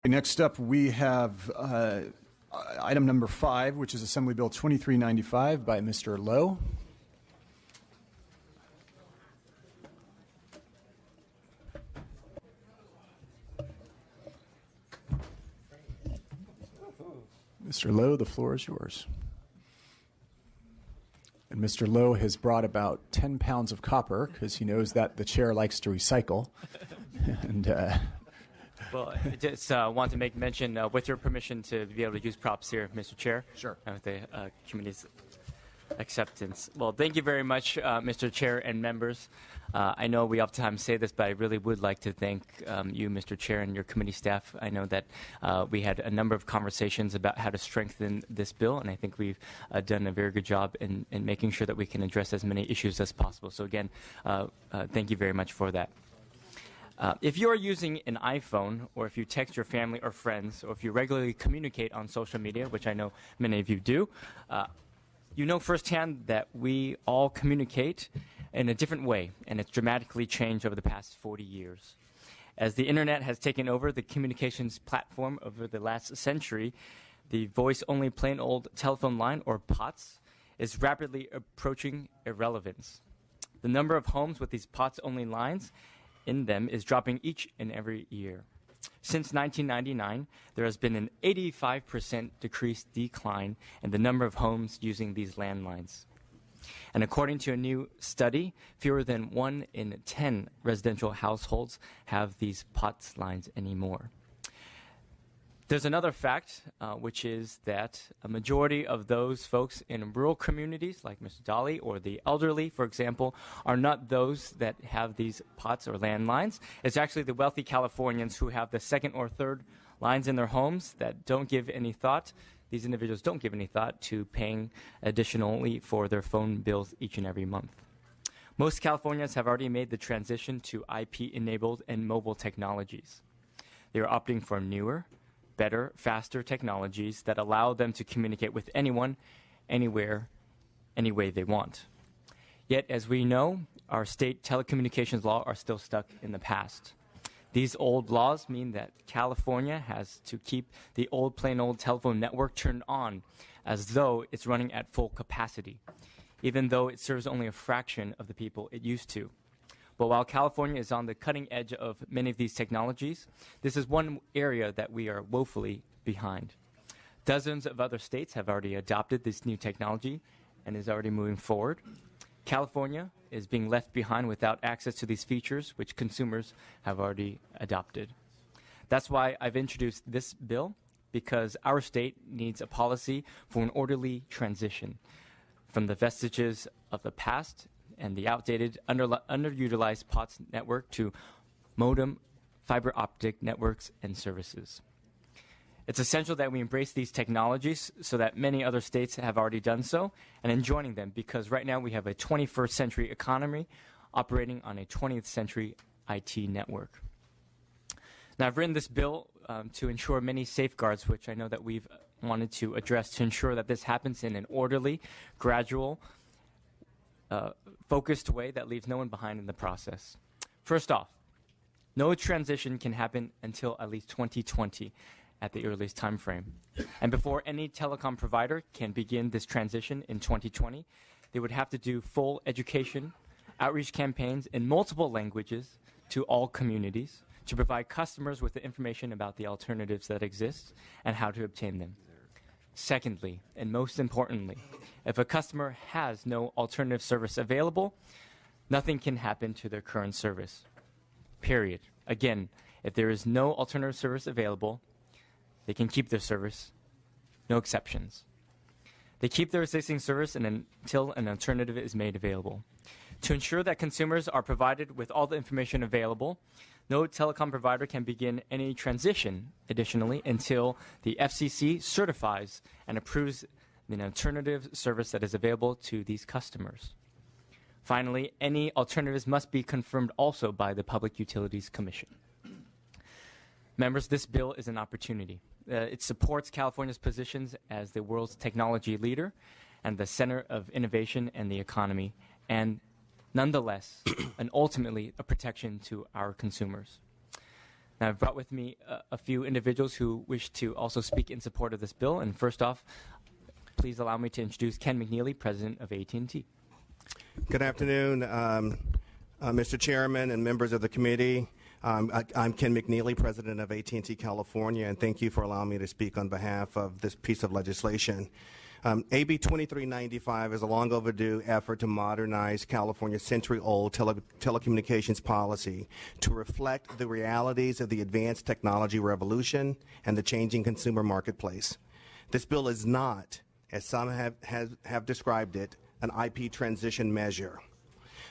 Next up, we have item number 5, which is Assembly Bill 2395 by Mr. Lowe. Mr. Lowe, the floor is yours. And Mr. Lowe has brought about 10 pounds of copper because he knows that the chair likes to recycle. And well, I just want to make mention, with your permission, to be able to use props here, Mr. Chair. Sure. With the committee's acceptance. Well, thank you very much, Mr. Chair and members. I know we oftentimes say this, but I really would like to thank you, Mr. Chair, and your committee staff. I know that we had a number of conversations about how to strengthen this bill, and I think we've done a very good job in making sure that we can address as many issues as possible. So again, thank you very much for that. If you are using an iPhone, or if you text your family or friends, or if you regularly communicate on social media, which I know many of you do, you know firsthand that we all communicate in a different way, and it's dramatically changed over the past 40 years. As the internet has taken over the communications platform over the last century, the voice-only plain old telephone line, or POTS, is rapidly approaching irrelevance. The number of homes with these POTS-only lines in them is dropping each and every year. Since 1999, there has been an 85% decline in the number of homes using these landlines. And according to a new study, fewer than 1 in 10 residential households have these POTS lines anymore. There's another fact, which is that a majority of those folks in rural communities, like Mr. Dahle or the elderly, for example, are not those that have these POTS or landlines. It's actually the wealthy Californians who have the second or third lines in their homes that don't give any thought. These individuals don't give any thought to paying additionally for their phone bills each and every month. Most Californians have already made the transition to IP-enabled and mobile technologies. They are opting for newer, better, faster technologies that allow them to communicate with anyone, anywhere, any way they want. Yet, as we know, our state telecommunications law are still stuck in the past. These old laws mean that California has to keep the old plain old telephone network turned on as though it's running at full capacity, even though it serves only a fraction of the people it used to. But while California is on the cutting edge of many of these technologies, this is one area that we are woefully behind. Dozens of other states have already adopted this new technology and is already moving forward. California is being left behind without access to these features, which consumers have already adopted. That's why I've introduced this bill, because our state needs a policy for an orderly transition from the vestiges of the past and the outdated, underutilized POTS network to modem, fiber optic networks and services. It's essential that we embrace these technologies so that many other states have already done so, and in joining them, because right now we have a 21st century economy operating on a 20th century IT network. Now, I've written this bill to ensure many safeguards, which I know that we've wanted to address, to ensure that this happens in an orderly, gradual, focused way that leaves no one behind in the process. First off, no transition can happen until at least 2020 at the earliest time frame. And before any telecom provider can begin this transition in 2020, they would have to do full education, outreach campaigns in multiple languages to all communities to provide customers with the information about the alternatives that exist and how to obtain them. Secondly, and most importantly, if a customer has no alternative service available, nothing can happen to their current service. Period. Again, if there is no alternative service available, they can keep their service, no exceptions. They keep their existing service until an alternative is made available. To ensure that consumers are provided with all the information available, no telecom provider can begin any transition, additionally, until the FCC certifies and approves an alternative service that is available to these customers. Finally, any alternatives must be confirmed also by the Public Utilities Commission. Members, this bill is an opportunity. It supports California's positions as the world's technology leader and the center of innovation and the economy, and nonetheless, and ultimately, a protection to our consumers. Now, I've brought with me a few individuals who wish to also speak in support of this bill. And first off, please allow me to introduce Ken McNeely, president of AT&T. Good afternoon, Mr. Chairman and members of the committee. I'm Ken McNeely, president of AT&T California, and thank you for allowing me to speak on behalf of this piece of legislation. AB 2395 is a long overdue effort to modernize California's century-old telecommunications policy to reflect the realities of the advanced technology revolution and the changing consumer marketplace. This bill is not, as some have described it, an IP transition measure.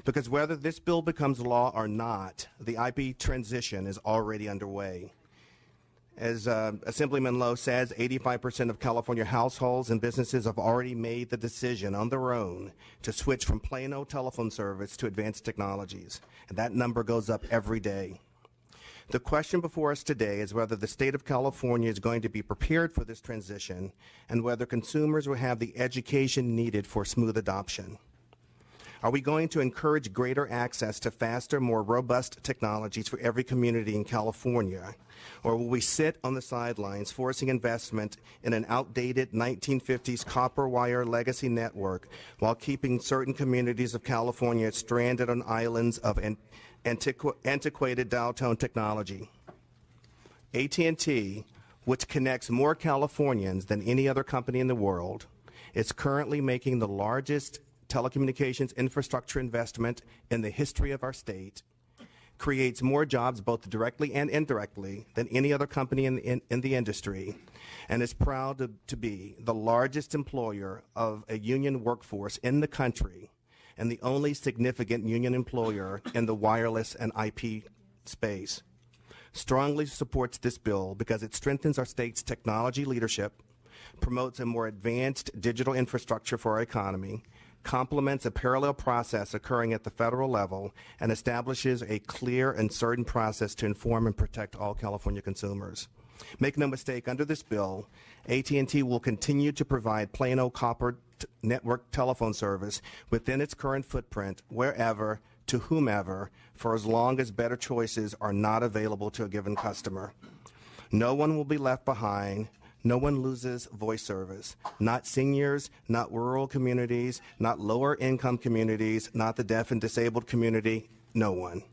Because whether this bill becomes law or not, the IP transition is already underway. As Assemblyman Lowe says, 85% of California households and businesses have already made the decision on their own to switch from plain old telephone service to advanced technologies, and that number goes up every day. The question before us today is whether the state of California is going to be prepared for this transition and whether consumers will have the education needed for smooth adoption. Are we going to encourage greater access to faster, more robust technologies for every community in California? Or will we sit on the sidelines forcing investment in an outdated 1950s copper wire legacy network while keeping certain communities of California stranded on islands of antiquated dial tone technology? AT&T, which connects more Californians than any other company in the world, is currently making the largest telecommunications infrastructure investment in the history of our state, creates more jobs both directly and indirectly than any other company in the industry, and is proud to be the largest employer of a union workforce in the country and the only significant union employer in the wireless and IP space. Strongly supports this bill because it strengthens our state's technology leadership, promotes a more advanced digital infrastructure for our economy, complements a parallel process occurring at the federal level, and establishes a clear and certain process to inform and protect all California consumers. Make no mistake, under this bill, AT&T will continue to provide plain old copper network telephone service within its current footprint, wherever, to whomever, for as long as better choices are not available to a given customer. No one will be left behind. No one loses voice service, not seniors, not rural communities, not lower income communities, not the deaf and disabled community, no one.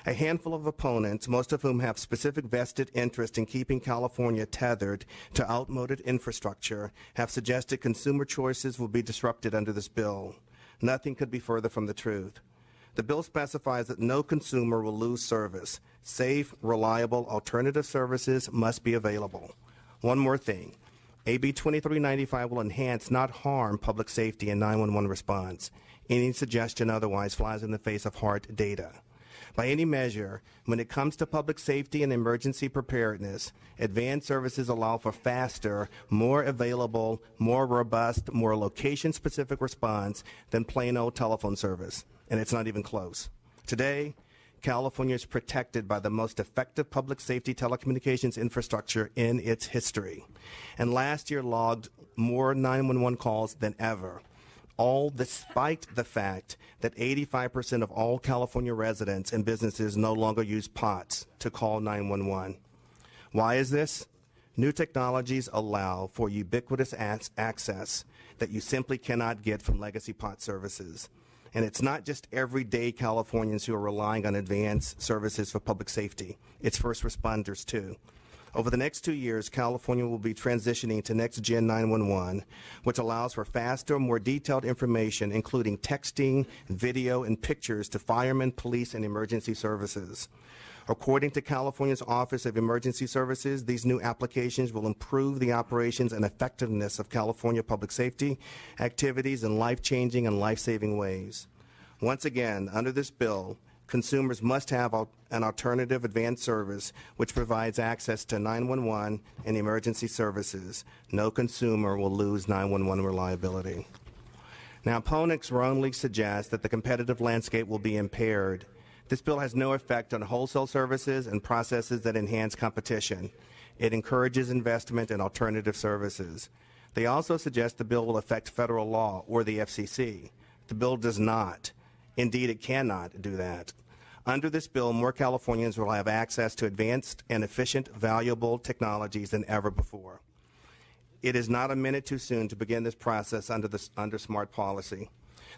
A handful of opponents, most of whom have specific vested interest in keeping California tethered to outmoded infrastructure, have suggested consumer choices will be disrupted under this bill. Nothing could be further from the truth. The bill specifies that no consumer will lose service. Safe, reliable, alternative services must be available. One more thing. AB 2395 will enhance, not harm, public safety and 911 response. Any suggestion otherwise flies in the face of Hart data. By any measure, when it comes to public safety and emergency preparedness, advanced services allow for faster, more available, more robust, more location-specific response than plain old telephone service. And it's not even close. Today, California is protected by the most effective public safety telecommunications infrastructure in its history. And last year logged more 911 calls than ever, all despite the fact that 85% of all California residents and businesses no longer use POTS to call 911. Why is this? New technologies allow for ubiquitous access that you simply cannot get from legacy POTS services. And it's not just everyday Californians who are relying on advanced services for public safety. It's first responders, too. Over the next 2 years, California will be transitioning to Next-Gen 911, which allows for faster, more detailed information, including texting, video, and pictures to firemen, police, and emergency services. According to California's Office of Emergency Services, these new applications will improve the operations and effectiveness of California public safety activities in life-changing and life-saving ways. Once again, under this bill, consumers must have an alternative advanced service which provides access to 911 and emergency services. No consumer will lose 911 reliability. Now, opponents wrongly suggest that the competitive landscape will be impaired. This bill has no effect on wholesale services and processes that enhance competition. It encourages investment in alternative services. They also suggest the bill will affect federal law or the FCC. The bill does not. Indeed, it cannot do that. Under this bill, more Californians will have access to advanced and efficient, valuable technologies than ever before. It is not a minute too soon to begin this process under smart policy.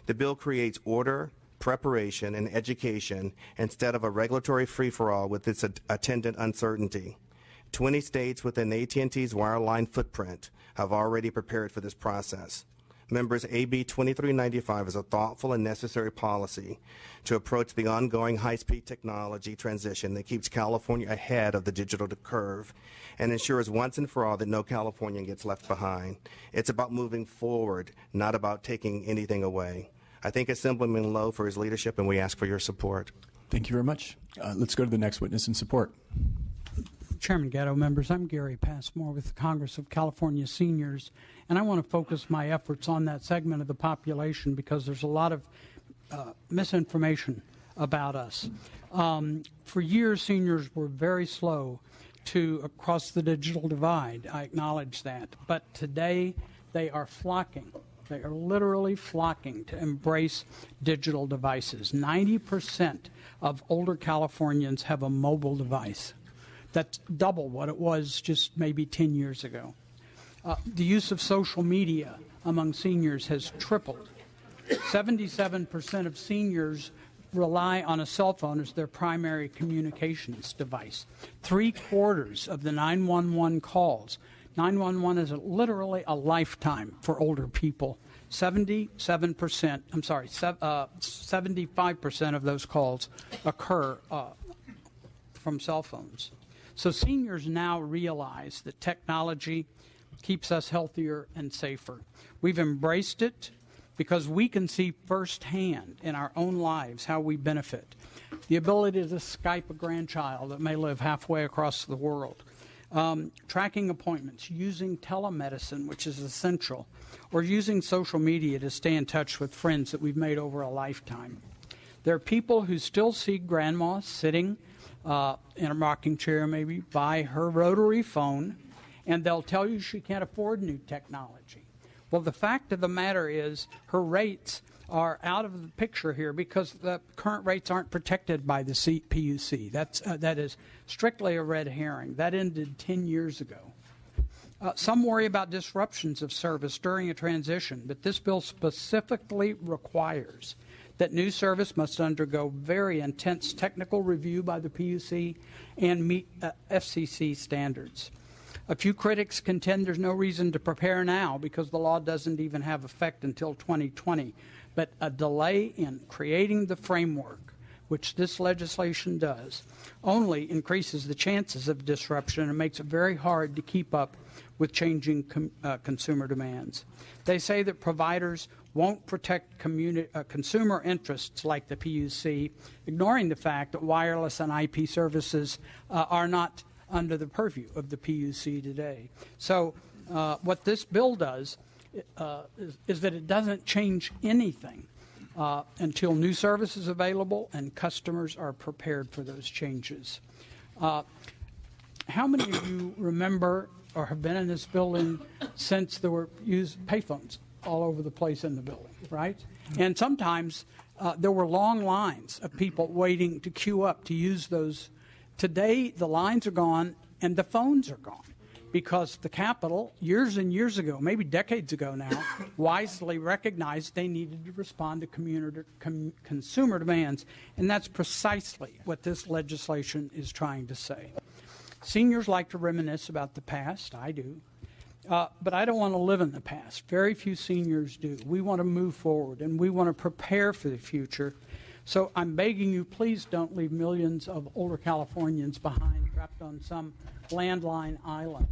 The bill creates order, preparation, and education instead of a regulatory free-for-all with its attendant uncertainty. 20 states within AT&T's wireline footprint have already prepared for this process. Members, AB 2395 is a thoughtful and necessary policy to approach the ongoing high-speed technology transition that keeps California ahead of the digital curve and ensures once and for all that no Californian gets left behind. It's about moving forward, not about taking anything away. I thank Assemblyman Lowe for his leadership, and we ask for your support. Thank you very much. Let's go to the next witness in support. Chairman Gatto, members, I'm Gary Passmore with the Congress of California Seniors, and I want to focus my efforts on that segment of the population because there's a lot of misinformation about us. For years, seniors were very slow to cross the digital divide. I acknowledge that. But today, they are flocking. They are literally flocking to embrace digital devices. 90% of older Californians have a mobile device. That's double what it was just maybe 10 years ago. The use of social media among seniors has tripled. 77% of seniors rely on a cell phone as their primary communications device. 3/4 of the 911 calls. 911 is literally a lifetime for older people. 75% of those calls occur from cell phones. So seniors now realize that technology keeps us healthier and safer. We've embraced it because we can see firsthand in our own lives how we benefit. The ability to Skype a grandchild that may live halfway across the world. Tracking appointments, using telemedicine, which is essential, or using social media to stay in touch with friends that we've made over a lifetime. There are people who still see grandma sitting in a rocking chair maybe by her rotary phone, and they'll tell you she can't afford new technology. Well, the fact of the matter is her rates are out of the picture here because the current rates aren't protected by the CPUC. That is strictly a red herring. That ended 10 years ago. Some worry about disruptions of service during a transition, but this bill specifically requires that new service must undergo very intense technical review by the PUC and meet FCC standards. A few critics contend there's no reason to prepare now because the law doesn't even have effect until 2020. But a delay in creating the framework, which this legislation does, only increases the chances of disruption and makes it very hard to keep up with changing consumer demands. They say that providers won't protect consumer interests like the PUC, ignoring the fact that wireless and IP services are not under the purview of the PUC today. So what this bill does is that it doesn't change anything until new service is available and customers are prepared for those changes. How many of you remember or have been in this building since there were used payphones all over the place in the building, right? And sometimes there were long lines of people waiting to queue up to use those. Today, the lines are gone and the phones are gone because the Capitol, years and years ago, maybe decades ago now, wisely recognized they needed to respond to consumer demands, and that's precisely what this legislation is trying to say. Seniors like to reminisce about the past. I do. But I don't want to live in the past. Very few seniors do. We want to move forward, and we want to prepare for the future. So I'm begging you, please don't leave millions of older Californians behind, trapped on some landline island.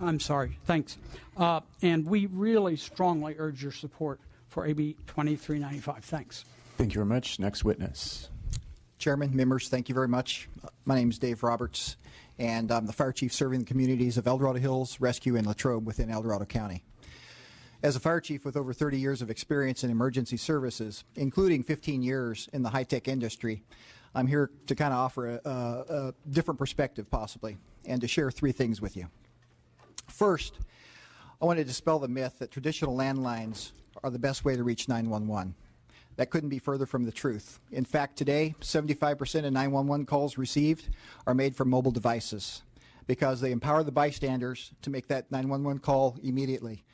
I'm sorry. Thanks. And we really strongly urge your support for AB 2395. Thanks. Thank you very much. Next witness. Chairman, members, thank you very much. My name is Dave Roberts, and I'm the fire chief serving the communities of El Dorado Hills, Rescue, and Latrobe within El Dorado County. As a fire chief with over 30 years of experience in emergency services, including 15 years in the high-tech industry, I'm here to kind of offer a different perspective, possibly, and to share three things with you. First, I want to dispel the myth that traditional landlines are the best way to reach 911. That couldn't be further from the truth. In fact, today, 75% of 911 calls received are made from mobile devices because they empower the bystanders to make that 911 call immediately.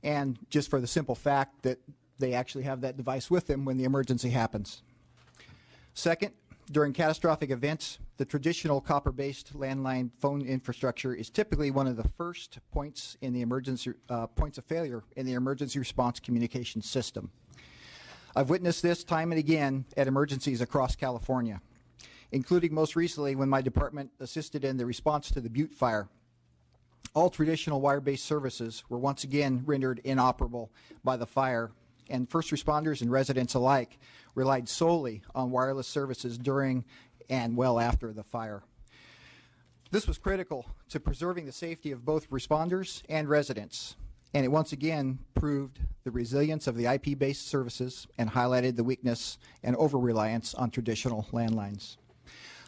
And just for the simple fact that they actually have that device with them when the emergency happens. Second, during catastrophic events, the traditional copper-based landline phone infrastructure is typically one of the first points in the emergency points of failure in the emergency response communication system. I've witnessed this time and again at emergencies across California, including most recently when my department assisted in the response to the Butte fire. All traditional wire-based services were once again rendered inoperable by the fire, and first responders and residents alike relied solely on wireless services during and well after the fire. This was critical to preserving the safety of both responders and residents, and it once again proved the resilience of the IP-based services and highlighted the weakness and over-reliance on traditional landlines.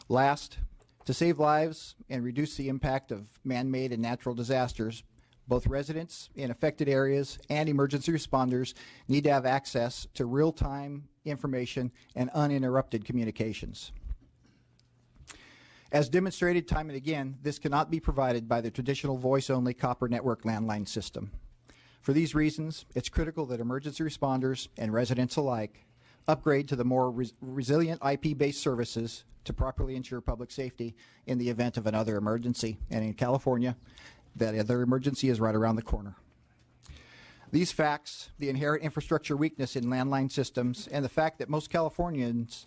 Last, to save lives and reduce the impact of man-made and natural disasters, both residents in affected areas and emergency responders need to have access to real-time information and uninterrupted communications. As demonstrated time and again, this cannot be provided by the traditional voice-only copper network landline system. For these reasons, it's critical that emergency responders and residents alike upgrade to the more resilient IP-based services to properly ensure public safety in the event of another emergency. And in California, that other emergency is right around the corner. These facts, the inherent infrastructure weakness in landline systems, and the fact that most Californians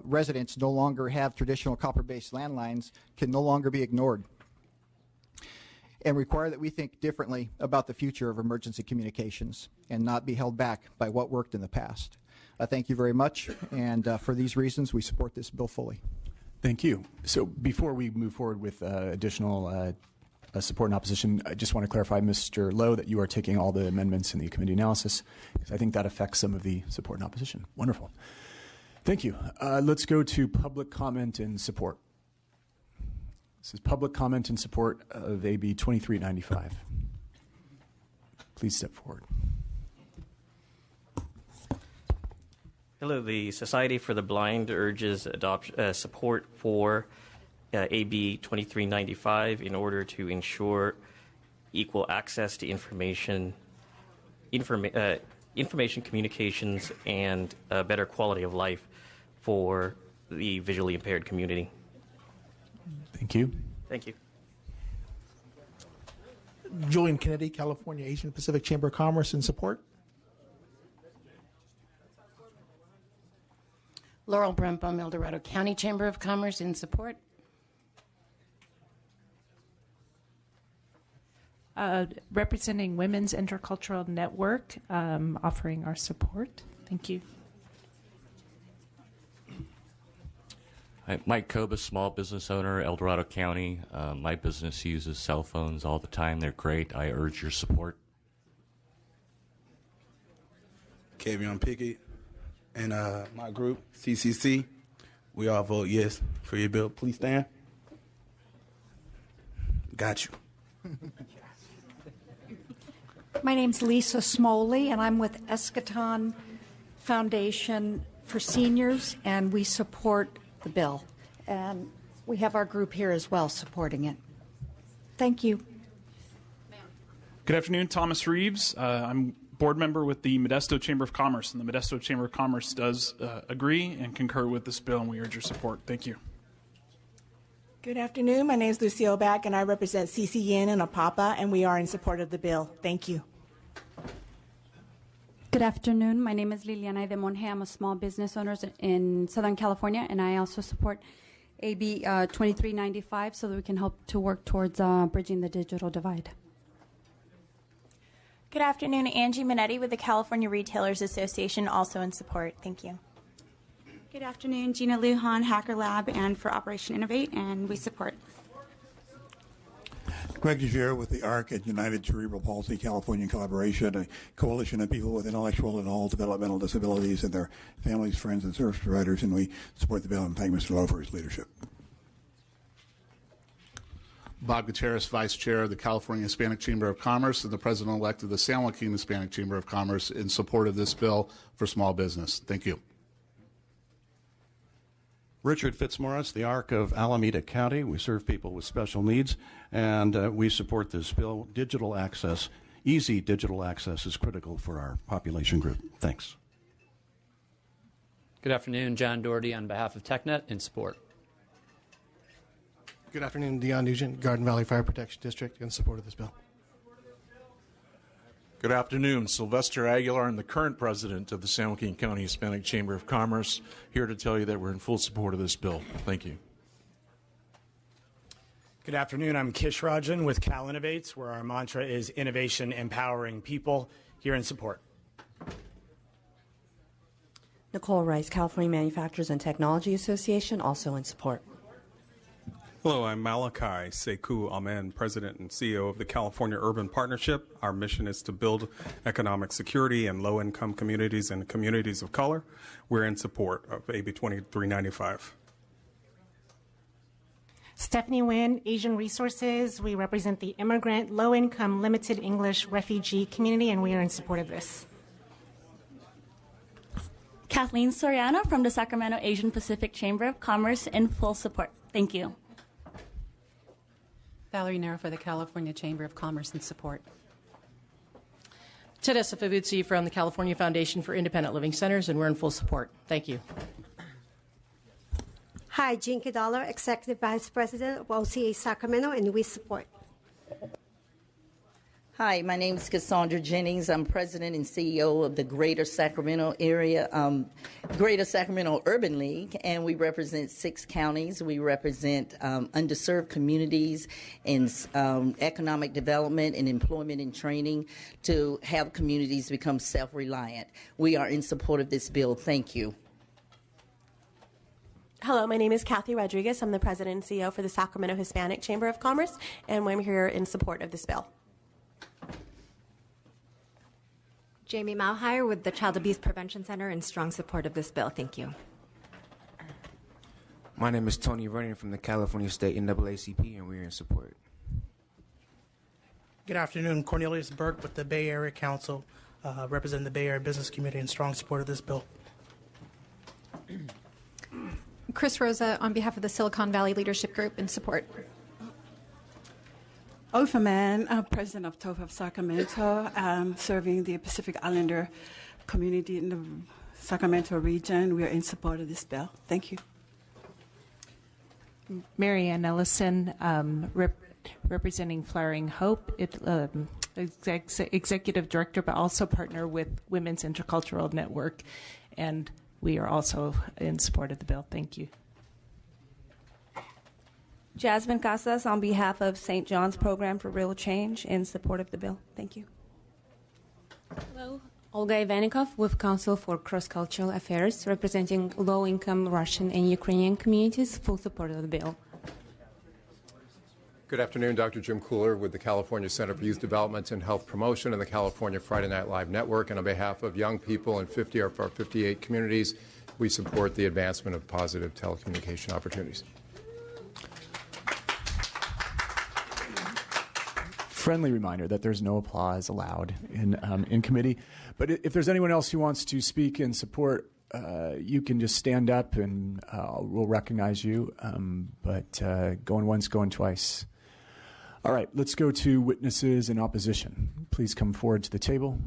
residents no longer have traditional copper-based landlines can no longer be ignored and require that we think differently about the future of emergency communications and not be held back by what worked in the past. Thank you very much, and for these reasons, we support this bill fully. Thank you. So before we move forward with additional support and opposition, I just want to clarify, Mr. Lowe, that you are taking all the amendments in the committee analysis, because I think that affects some of the support and opposition. Wonderful. Thank you. Let's go to public comment and support. This is public comment in support of AB 2395. Please step forward. Hello, the Society for the Blind urges support for AB 2395 in order to ensure equal access to information, communications, and better quality of life for the visually impaired community. Thank you. Thank you. Julian Kennedy, California Asian Pacific Chamber of Commerce, in support. Laurel Brempum, El Dorado County Chamber of Commerce, in support. Representing Women's Intercultural Network, offering our support. Thank you. Mike Kobus, small business owner, El Dorado County. My business uses cell phones all the time. They're great. I urge your support. Kavion Pickett and my group, CCC, we all vote yes for your bill. Please stand. Got you. My name's Lisa Smoley, and I'm with Eschaton Foundation for Seniors, and we support the bill. And we have our group here as well supporting it. Thank you. Good afternoon, Thomas Reeves. I'm board member with the Modesto Chamber of Commerce, and the Modesto Chamber of Commerce does agree and concur with this bill, and we urge your support. Thank you. Good afternoon. My name is Lucille Back, and I represent CCN and APAPA, and we are in support of the bill. Thank you. Good afternoon. My name is Liliana de Monge. I'm a small business owner in Southern California, and I also support AB 2395 so that we can help to work towards bridging the digital divide. Good afternoon. Angie Minetti with the California Retailers Association, also in support. Thank you. Good afternoon. Gina Lujan, Hacker Lab, and for Operation Innovate, and we support. Greg DeGere with the ARC and United Cerebral Palsy California Collaboration, a coalition of people with intellectual and all developmental disabilities and their families, friends, and service providers, and we support the bill and thank Mr. Lowe for his leadership. Bob Gutierrez, Vice Chair of the California Hispanic Chamber of Commerce and the President-elect of the San Joaquin Hispanic Chamber of Commerce, in support of this bill for small business. Thank you. Richard Fitzmaurice, the ARC of Alameda County. We serve people with special needs, and we support this bill. Digital access, easy digital access, is critical for our population group. Thanks. Good afternoon, John Doherty on behalf of TechNet, in support. Good afternoon, Dion Nugent, Garden Valley Fire Protection District, in support of this bill. Good afternoon, Sylvester Aguilar. I'm the current president of the San Joaquin County Hispanic Chamber of Commerce, here to tell you that we're in full support of this bill. Thank you. Good afternoon, I'm Kish Rajan with Cal Innovates, where our mantra is innovation empowering people, here in support. Nicole Rice, California Manufacturers and Technology Association, also in support. Hello, I'm Malachi Sekou Amen, President and CEO of the California Urban Partnership. Our mission is to build economic security in low-income communities and communities of color. We're in support of AB 2395. Stephanie Nguyen, Asian Resources. We represent the immigrant, low-income, limited English refugee community, and we are in support of this. Kathleen Soriano from the Sacramento Asian Pacific Chamber of Commerce, in full support. Thank you. Valerie Nero for the California Chamber of Commerce, in support. Teresa Favuzzi from the California Foundation for Independent Living Centers, and we're in full support. Thank you. Hi, Jean Cadallo, Executive Vice President of OCA Sacramento, and we support. Hi, my name is Cassandra Jennings. I'm President and CEO of the Greater Sacramento Area, Greater Sacramento Urban League, and we represent 6 counties. We represent underserved communities in economic development and employment and training to have communities become self-reliant. We are in support of this bill. Thank you. Hello, my name is Kathy Rodriguez. I'm the President and CEO for the Sacramento Hispanic Chamber of Commerce, and I'm here in support of this bill. Jamie Malhire with the Child Abuse Prevention Center, in strong support of this bill. Thank you. My name is Toney Runnion from the California State NAACP, and we're in support. Good afternoon, Cornelius Burke with the Bay Area Council, representing the Bay Area Business Community, in strong support of this bill. Chris Rosa on behalf of the Silicon Valley Leadership Group, in support. Oferman, President of TOFA of Sacramento, serving the Pacific Islander community in the Sacramento region. We are in support of this bill. Thank you. Marianne Ellison, representing Flowering Hope, Executive Director, but also partner with Women's Intercultural Network, and we are also in support of the bill. Thank you. Jasmine Casas on behalf of St. John's Program for Real Change, in support of the bill. Thank you. Hello. Olga Ivanikov with Council for Cross-Cultural Affairs, representing low-income Russian and Ukrainian communities, full support of the bill. Good afternoon, Dr. Jim Cooler with the California Center for Youth Development and Health Promotion and the California Friday Night Live Network. And on behalf of young people in 50 of our 58 communities, we support the advancement of positive telecommunication opportunities. Friendly reminder that there's no applause allowed in committee. But if there's anyone else who wants to speak in support, you can just stand up and we'll recognize you. But going once, going twice. All right, let's go to witnesses in opposition. Please come forward to the table.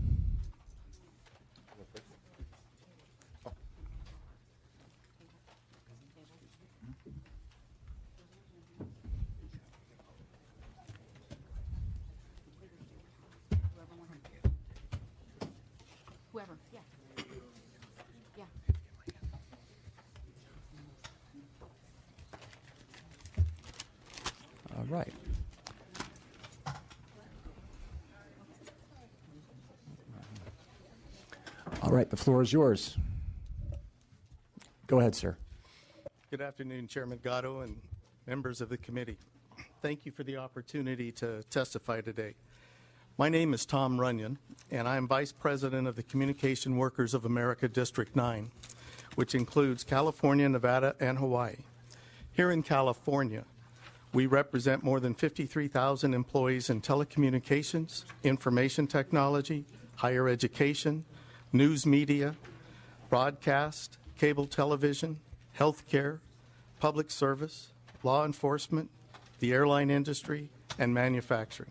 All right. All right, the floor is yours. Go ahead, sir. Good afternoon, Chairman Gatto and members of the committee. Thank you for the opportunity to testify today. My name is Tom Runnion, and I am Vice President of the Communication Workers of America District 9, which includes California, Nevada, and Hawaii. Here in California, We represent more than 53,000 employees in telecommunications, information technology, higher education, news media, broadcast, cable television, healthcare, public service, law enforcement, the airline industry, and manufacturing.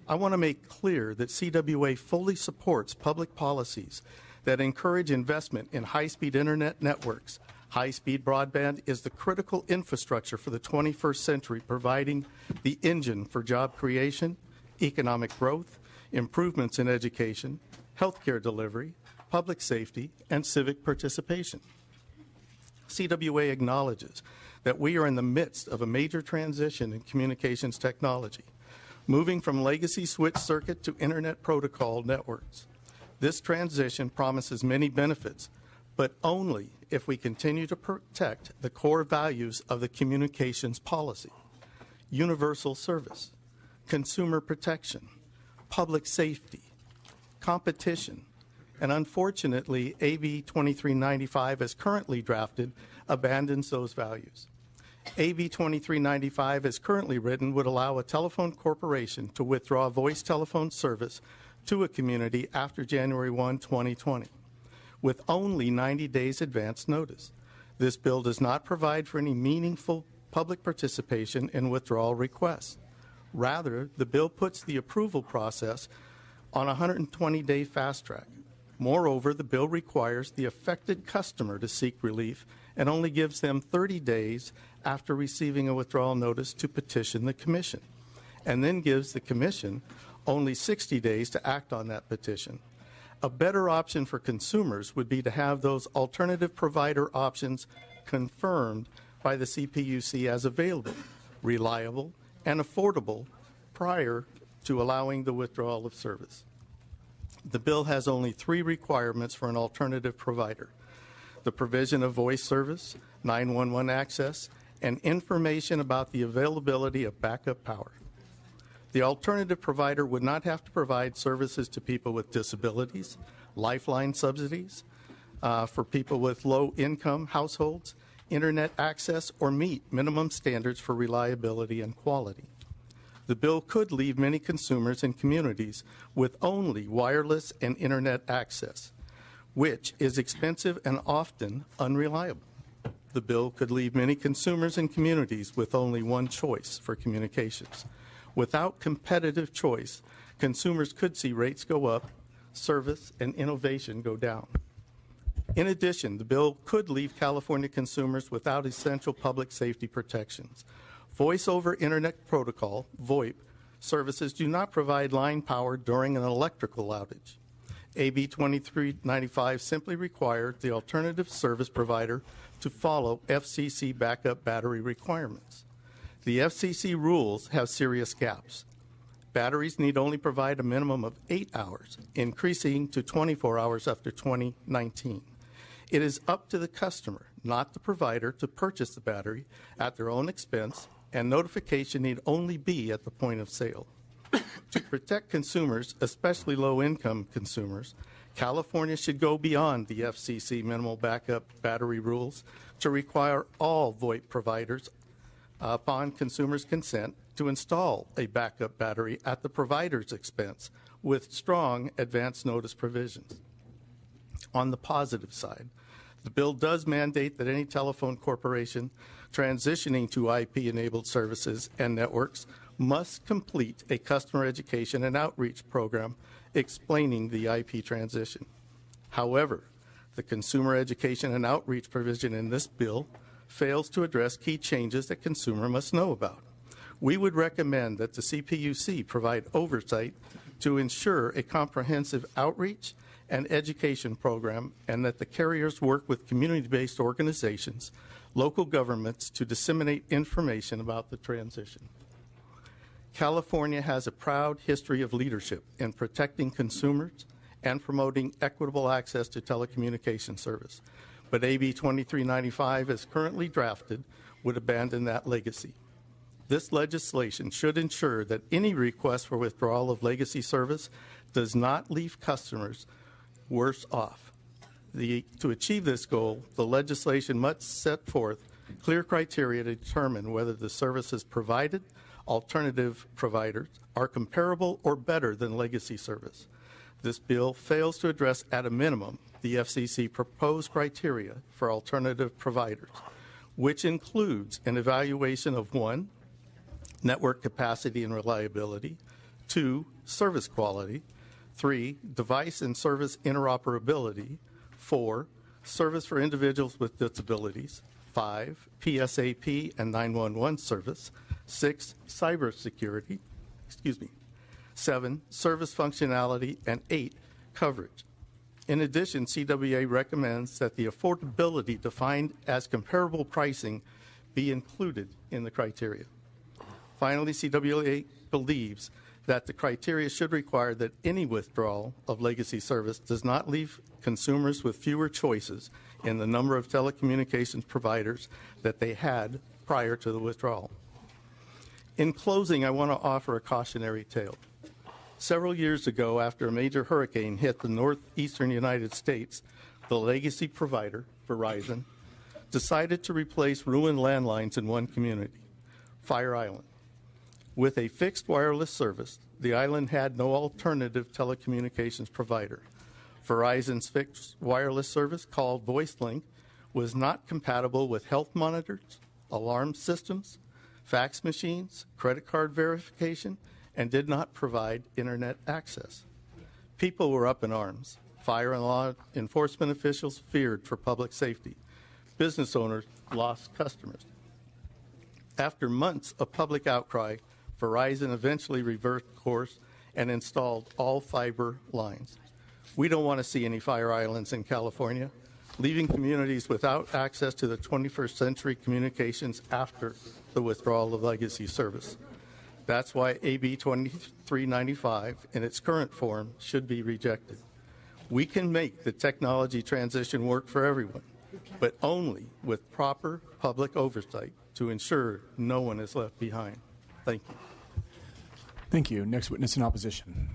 I want to make clear that CWA fully supports public policies that encourage investment in high-speed internet networks. High-speed broadband is the critical infrastructure for the 21st century, providing the engine for job creation, economic growth, improvements in education, healthcare delivery, public safety, and civic participation. CWA acknowledges that we are in the midst of a major transition in communications technology, moving from legacy switch circuit to internet protocol networks. This transition promises many benefits, but only if we continue to protect the core values of the communications policy: universal service, consumer protection, public safety, competition, and unfortunately, AB 2395 as currently drafted abandons those values. AB 2395 as currently written would allow a telephone corporation to withdraw voice telephone service to a community after January 1, 2020, with only 90 days advance notice. This bill does not provide for any meaningful public participation in withdrawal requests. Rather, the bill puts the approval process on a 120-day fast track. Moreover, the bill requires the affected customer to seek relief and only gives them 30 days after receiving a withdrawal notice to petition the Commission, and then gives the Commission only 60 days to act on that petition. A better option for consumers would be to have those alternative provider options confirmed by the CPUC as available, reliable, and affordable prior to allowing the withdrawal of service. The bill has only 3 requirements for an alternative provider: the provision of voice service, 911 access, and information about the availability of backup power. The alternative provider would not have to provide services to people with disabilities, lifeline subsidies for people with low-income households, internet access, or meet minimum standards for reliability and quality. The bill could leave many consumers and communities with only wireless and internet access, which is expensive and often unreliable. The bill could leave many consumers and communities with only one choice for communications. Without competitive choice, consumers could see rates go up, service and innovation go down. In addition, the bill could leave California consumers without essential public safety protections. Voice over Internet Protocol, VoIP, services do not provide line power during an electrical outage. AB 2395 simply required the alternative service provider to follow FCC backup battery requirements. The FCC rules have serious gaps. Batteries need only provide a minimum of 8 hours, increasing to 24 hours after 2019. It is up to the customer, not the provider, to purchase the battery at their own expense, and notification need only be at the point of sale. To protect consumers, especially low-income consumers, California should go beyond the FCC minimal backup battery rules to require all VoIP providers, upon consumers' consent, to install a backup battery at the provider's expense with strong advance notice provisions. On the positive side, the bill does mandate that any telephone corporation transitioning to IP-enabled services and networks must complete a customer education and outreach program explaining the IP transition. However, the consumer education and outreach provision in this bill fails to address key changes that consumer must know about. We would recommend that the CPUC provide oversight to ensure a comprehensive outreach and education program, and that the carriers work with community-based organizations, local governments, to disseminate information about the transition. California has a proud history of leadership in protecting consumers and promoting equitable access to telecommunication service, but AB 2395, as currently drafted, would abandon that legacy. This legislation should ensure that any request for withdrawal of legacy service does not leave customers worse off. To achieve this goal, the legislation must set forth clear criteria to determine whether the services provided, alternative providers, are comparable or better than legacy service. This bill fails to address, at a minimum, the FCC proposed criteria for alternative providers, which includes an evaluation of 1, network capacity and reliability, 2, service quality, 3, device and service interoperability, 4, service for individuals with disabilities, 5, PSAP and 911 service, 6, cybersecurity, 7, service functionality, and 8, coverage. In addition, CWA recommends that the affordability defined as comparable pricing be included in the criteria. Finally, CWA believes that the criteria should require that any withdrawal of legacy service does not leave consumers with fewer choices in the number of telecommunications providers that they had prior to the withdrawal. In closing, I want to offer a cautionary tale. Several years ago, after a major hurricane hit the northeastern United States, the legacy provider, Verizon, decided to replace ruined landlines in one community, Fire Island. With a fixed wireless service, the island had no alternative telecommunications provider. Verizon's fixed wireless service, called VoiceLink, was not compatible with health monitors, alarm systems, fax machines, credit card verification, and did not provide internet access. People were up in arms. Fire and law enforcement officials feared for public safety. Business owners lost customers. After months of public outcry, Verizon eventually reversed course and installed all fiber lines. We don't want to see any fire islands in California, leaving communities without access to the 21st century communications after the withdrawal of legacy service. That's why AB 2395 in its current form should be rejected. We can make the technology transition work for everyone, but only with proper public oversight to ensure no one is left behind. Thank you. Thank you. Next witness in opposition.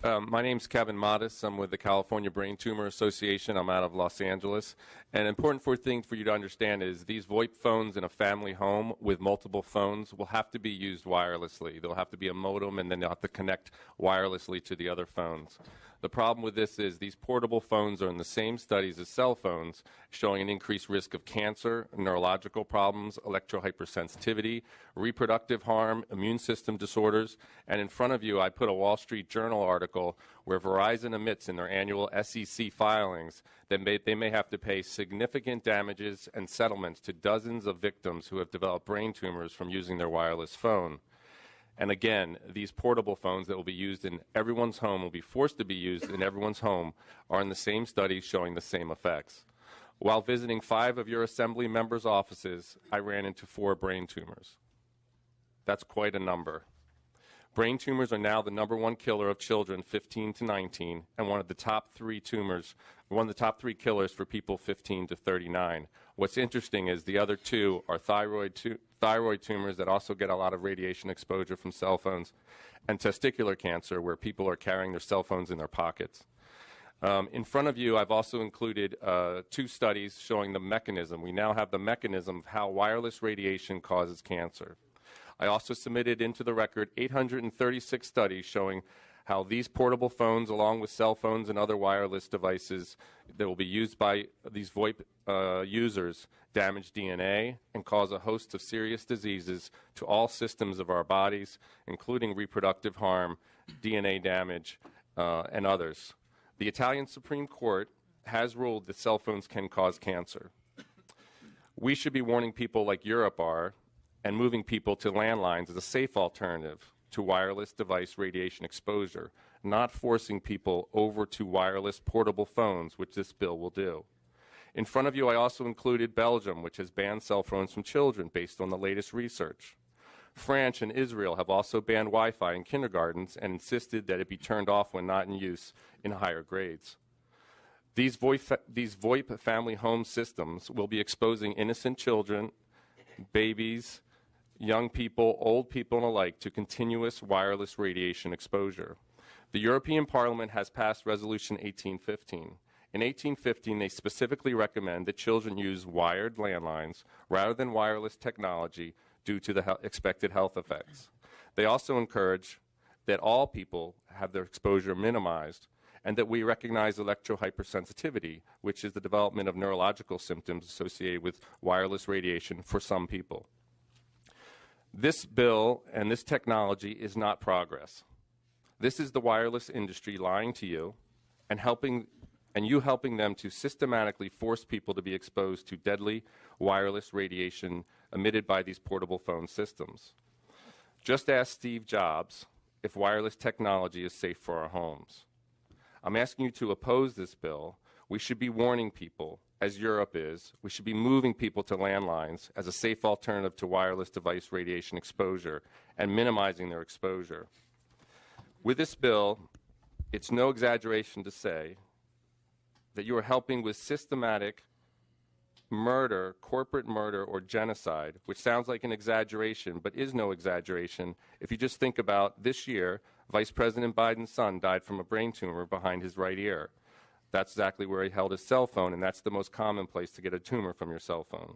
My name's Kevin Mottus. I'm with the California Brain Tumor Association. I'm out of Los Angeles. An important thing for you to understand is these VoIP phones in a family home with multiple phones will have to be used wirelessly. There'll have to be a modem, and then they'll have to connect wirelessly to the other phones. The problem with this is these portable phones are in the same studies as cell phones, showing an increased risk of cancer, neurological problems, electrohypersensitivity, reproductive harm, immune system disorders. And in front of you, I put a Wall Street Journal article where Verizon admits in their annual SEC filings that they may have to pay significant damages and settlements to dozens of victims who have developed brain tumors from using their wireless phone. And again, these portable phones that will be used in everyone's home, will be forced to be used in everyone's home, are in the same studies showing the same effects. While visiting 5 of your assembly members' offices, I ran into 4 brain tumors. That's quite a number. Brain tumors are now the #1 killer of children 15 to 19, and one of the top 3 killers for people 15 to 39. What's interesting is the other 2 are thyroid tumors that also get a lot of radiation exposure from cell phones, and testicular cancer, where people are carrying their cell phones in their pockets. In front of you, I've also included 2 studies showing the mechanism. We now have the mechanism of how wireless radiation causes cancer. I also submitted into the record 836 studies showing how these portable phones, along with cell phones and other wireless devices that will be used by these VoIP users, damage DNA and cause a host of serious diseases to all systems of our bodies, including reproductive harm, DNA damage, and others. The Italian Supreme Court has ruled that cell phones can cause cancer. We should be warning people like Europe are and moving people to landlines as a safe alternative to wireless device radiation exposure, not forcing people over to wireless portable phones, which this bill will do. In front of you, I also included Belgium, which has banned cell phones from children based on the latest research. France and Israel have also banned Wi-Fi in kindergartens and insisted that it be turned off when not in use in higher grades. These VoIP family home systems will be exposing innocent children, babies, young people, old people, and alike to continuous wireless radiation exposure. The European Parliament has passed Resolution 1815. In 1815, they specifically recommend that children use wired landlines rather than wireless technology due to the expected health effects. They also encourage that all people have their exposure minimized and that we recognize electrohypersensitivity, which is the development of neurological symptoms associated with wireless radiation for some people. This bill and this technology is not progress. This is the wireless industry lying to you and you helping them to systematically force people to be exposed to deadly wireless radiation emitted by these portable phone systems. Just ask Steve Jobs if wireless technology is safe for our homes. I'm asking you to oppose this bill. We should be warning people, as Europe is. We should be moving people to landlines as a safe alternative to wireless device radiation exposure and minimizing their exposure. With this bill, it's no exaggeration to say that you are helping with systematic murder, corporate murder, or genocide, which sounds like an exaggeration, but is no exaggeration. If you just think about this year, Vice President Biden's son died from a brain tumor behind his right ear. That's exactly where he held his cell phone, and that's the most common place to get a tumor from your cell phone.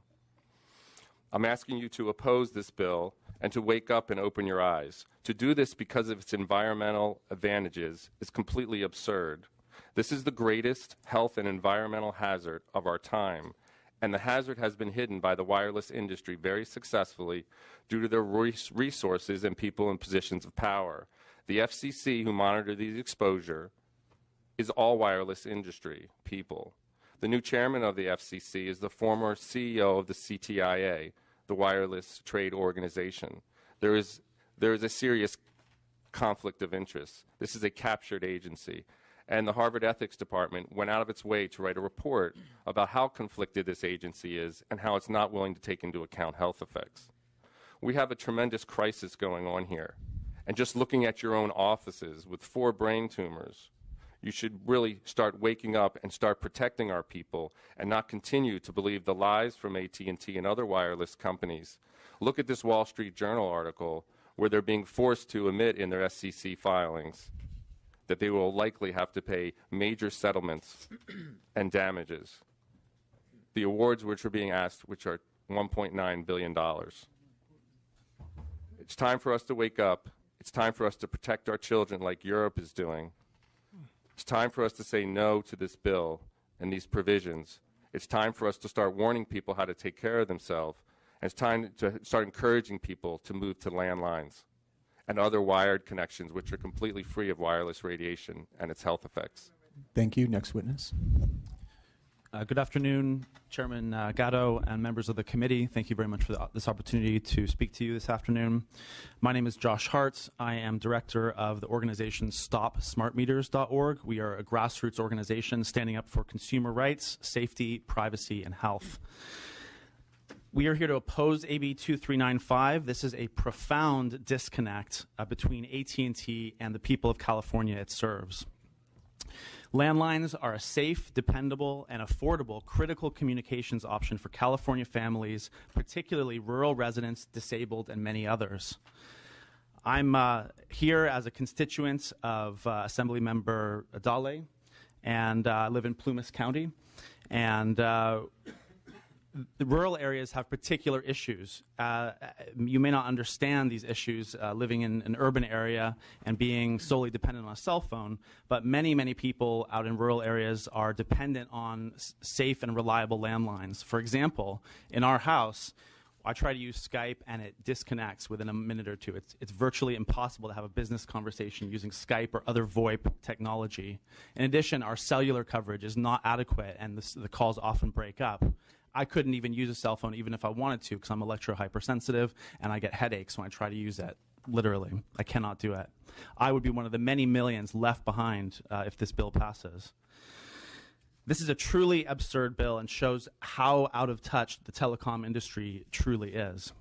I'm asking you to oppose this bill and to wake up and open your eyes. To do this because of its environmental advantages is completely absurd. This is the greatest health and environmental hazard of our time, and the hazard has been hidden by the wireless industry very successfully due to their resources and people in positions of power. The FCC, who monitor these exposure, is all wireless industry people. The new chairman of the FCC is the former CEO of the CTIA, the Wireless Trade Organization. There is a serious conflict of interest. This is a captured agency. And the Harvard Ethics Department went out of its way to write a report about how conflicted this agency is and how it's not willing to take into account health effects. We have a tremendous crisis going on here. And just looking at your own offices with 4 brain tumors, you should really start waking up and start protecting our people and not continue to believe the lies from AT&T and other wireless companies. Look at this Wall Street Journal article where they're being forced to admit in their SEC filings that they will likely have to pay major settlements and damages. The awards which are being asked, which are $1.9 billion. It's time for us to wake up. It's time for us to protect our children like Europe is doing. It's time for us to say no to this bill and these provisions. It's time for us to start warning people how to take care of themselves. And it's time to start encouraging people to move to landlines and other wired connections which are completely free of wireless radiation and its health effects. Thank you. Next witness. Good afternoon, Chairman Gatto and members of the committee. Thank you very much for this opportunity to speak to you this afternoon. My name is Josh Hart. I am director of the organization StopSmartMeters.org. We are a grassroots organization standing up for consumer rights, safety, privacy, and health. We are here to oppose AB 2395. This is a profound disconnect between AT&T and the people of California it serves. Landlines are a safe, dependable, and affordable critical communications option for California families, particularly rural residents, disabled, and many others. I'm here as a constituent of Assemblymember Dahle, and I live in Plumas County. And the rural areas have particular issues. You may not understand these issues living in an urban area and being solely dependent on a cell phone, but many, many people out in rural areas are dependent on safe and reliable landlines. For example, in our house, I try to use Skype and it disconnects within a minute or two. It's virtually impossible to have a business conversation using Skype or other VoIP technology. In addition, our cellular coverage is not adequate and the calls often break up. I couldn't even use a cell phone even if I wanted to because I'm electrohypersensitive and I get headaches when I try to use it. Literally, I cannot do it. I would be one of the many millions left behind if this bill passes. This is a truly absurd bill and shows how out of touch the telecom industry truly is.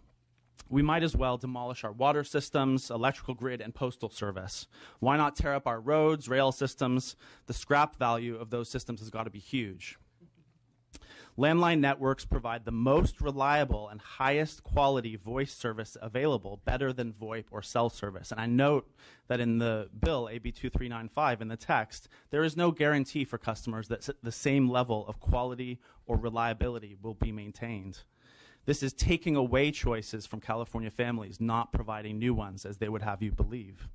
We might as well demolish our water systems, electrical grid, and postal service. Why not tear up our roads, rail systems? The scrap value of those systems has got to be huge. Landline networks provide the most reliable and highest quality voice service available, better than VoIP or cell service. And I note that in the bill, AB 2395, in the text, there is no guarantee for customers that the same level of quality or reliability will be maintained. This is taking away choices from California families, not providing new ones, as they would have you believe.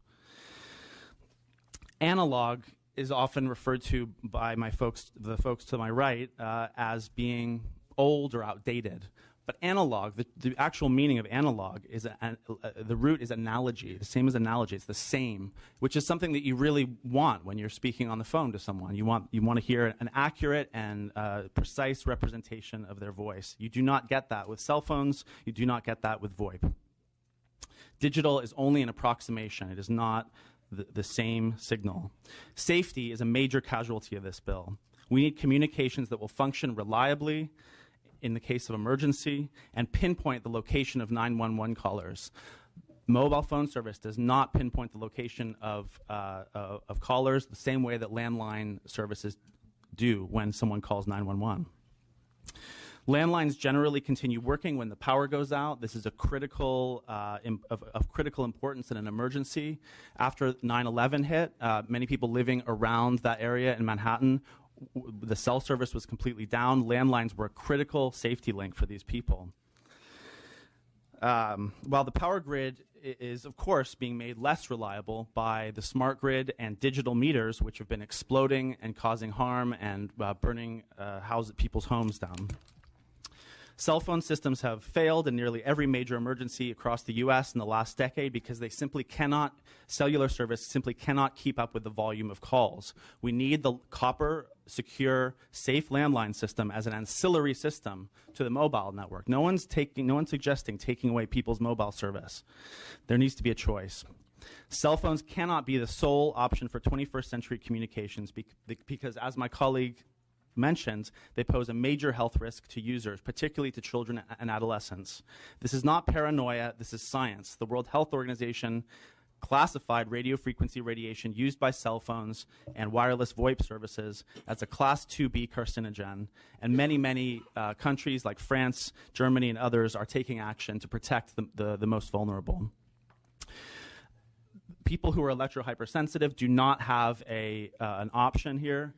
Analog is often referred to by the folks to my right, as being old or outdated. But analog, the actual meaning of analog is the root is analogy, the same as analogy. It's the same, which is something that you really want when you're speaking on the phone to someone. You want to hear an accurate and precise representation of their voice. You do not get that with cell phones. You do not get that with VoIP. Digital is only an approximation. It is not the same signal. Safety is a major casualty of this bill. We need communications that will function reliably in the case of emergency and pinpoint the location of 911 callers. Mobile phone service does not pinpoint the location of callers the same way that landline services do when someone calls 911. Landlines generally continue working when the power goes out. This is a critical, of critical importance in an emergency. After 9/11 hit, many people living around that area in Manhattan, the cell service was completely down. Landlines were a critical safety link for these people. While the power grid is, of course, being made less reliable by the smart grid and digital meters, which have been exploding and causing harm and burning people's homes down. Cell phone systems have failed in nearly every major emergency across the U.S. in the last decade because they simply cannot, cellular service simply cannot keep up with the volume of calls. We need the copper, secure, safe landline system as an ancillary system to the mobile network. No one's suggesting taking away people's mobile service. There needs to be a choice. Cell phones cannot be the sole option for 21st century communications because, as my colleague mentioned, they pose a major health risk to users, particularly to children and adolescents. This is not paranoia, this is science. The World Health Organization classified radio frequency radiation used by cell phones and wireless VoIP services as a Class 2B carcinogen, and many countries like France, Germany, and others are taking action to protect the most vulnerable. People who are electrohypersensitive do not have an option here.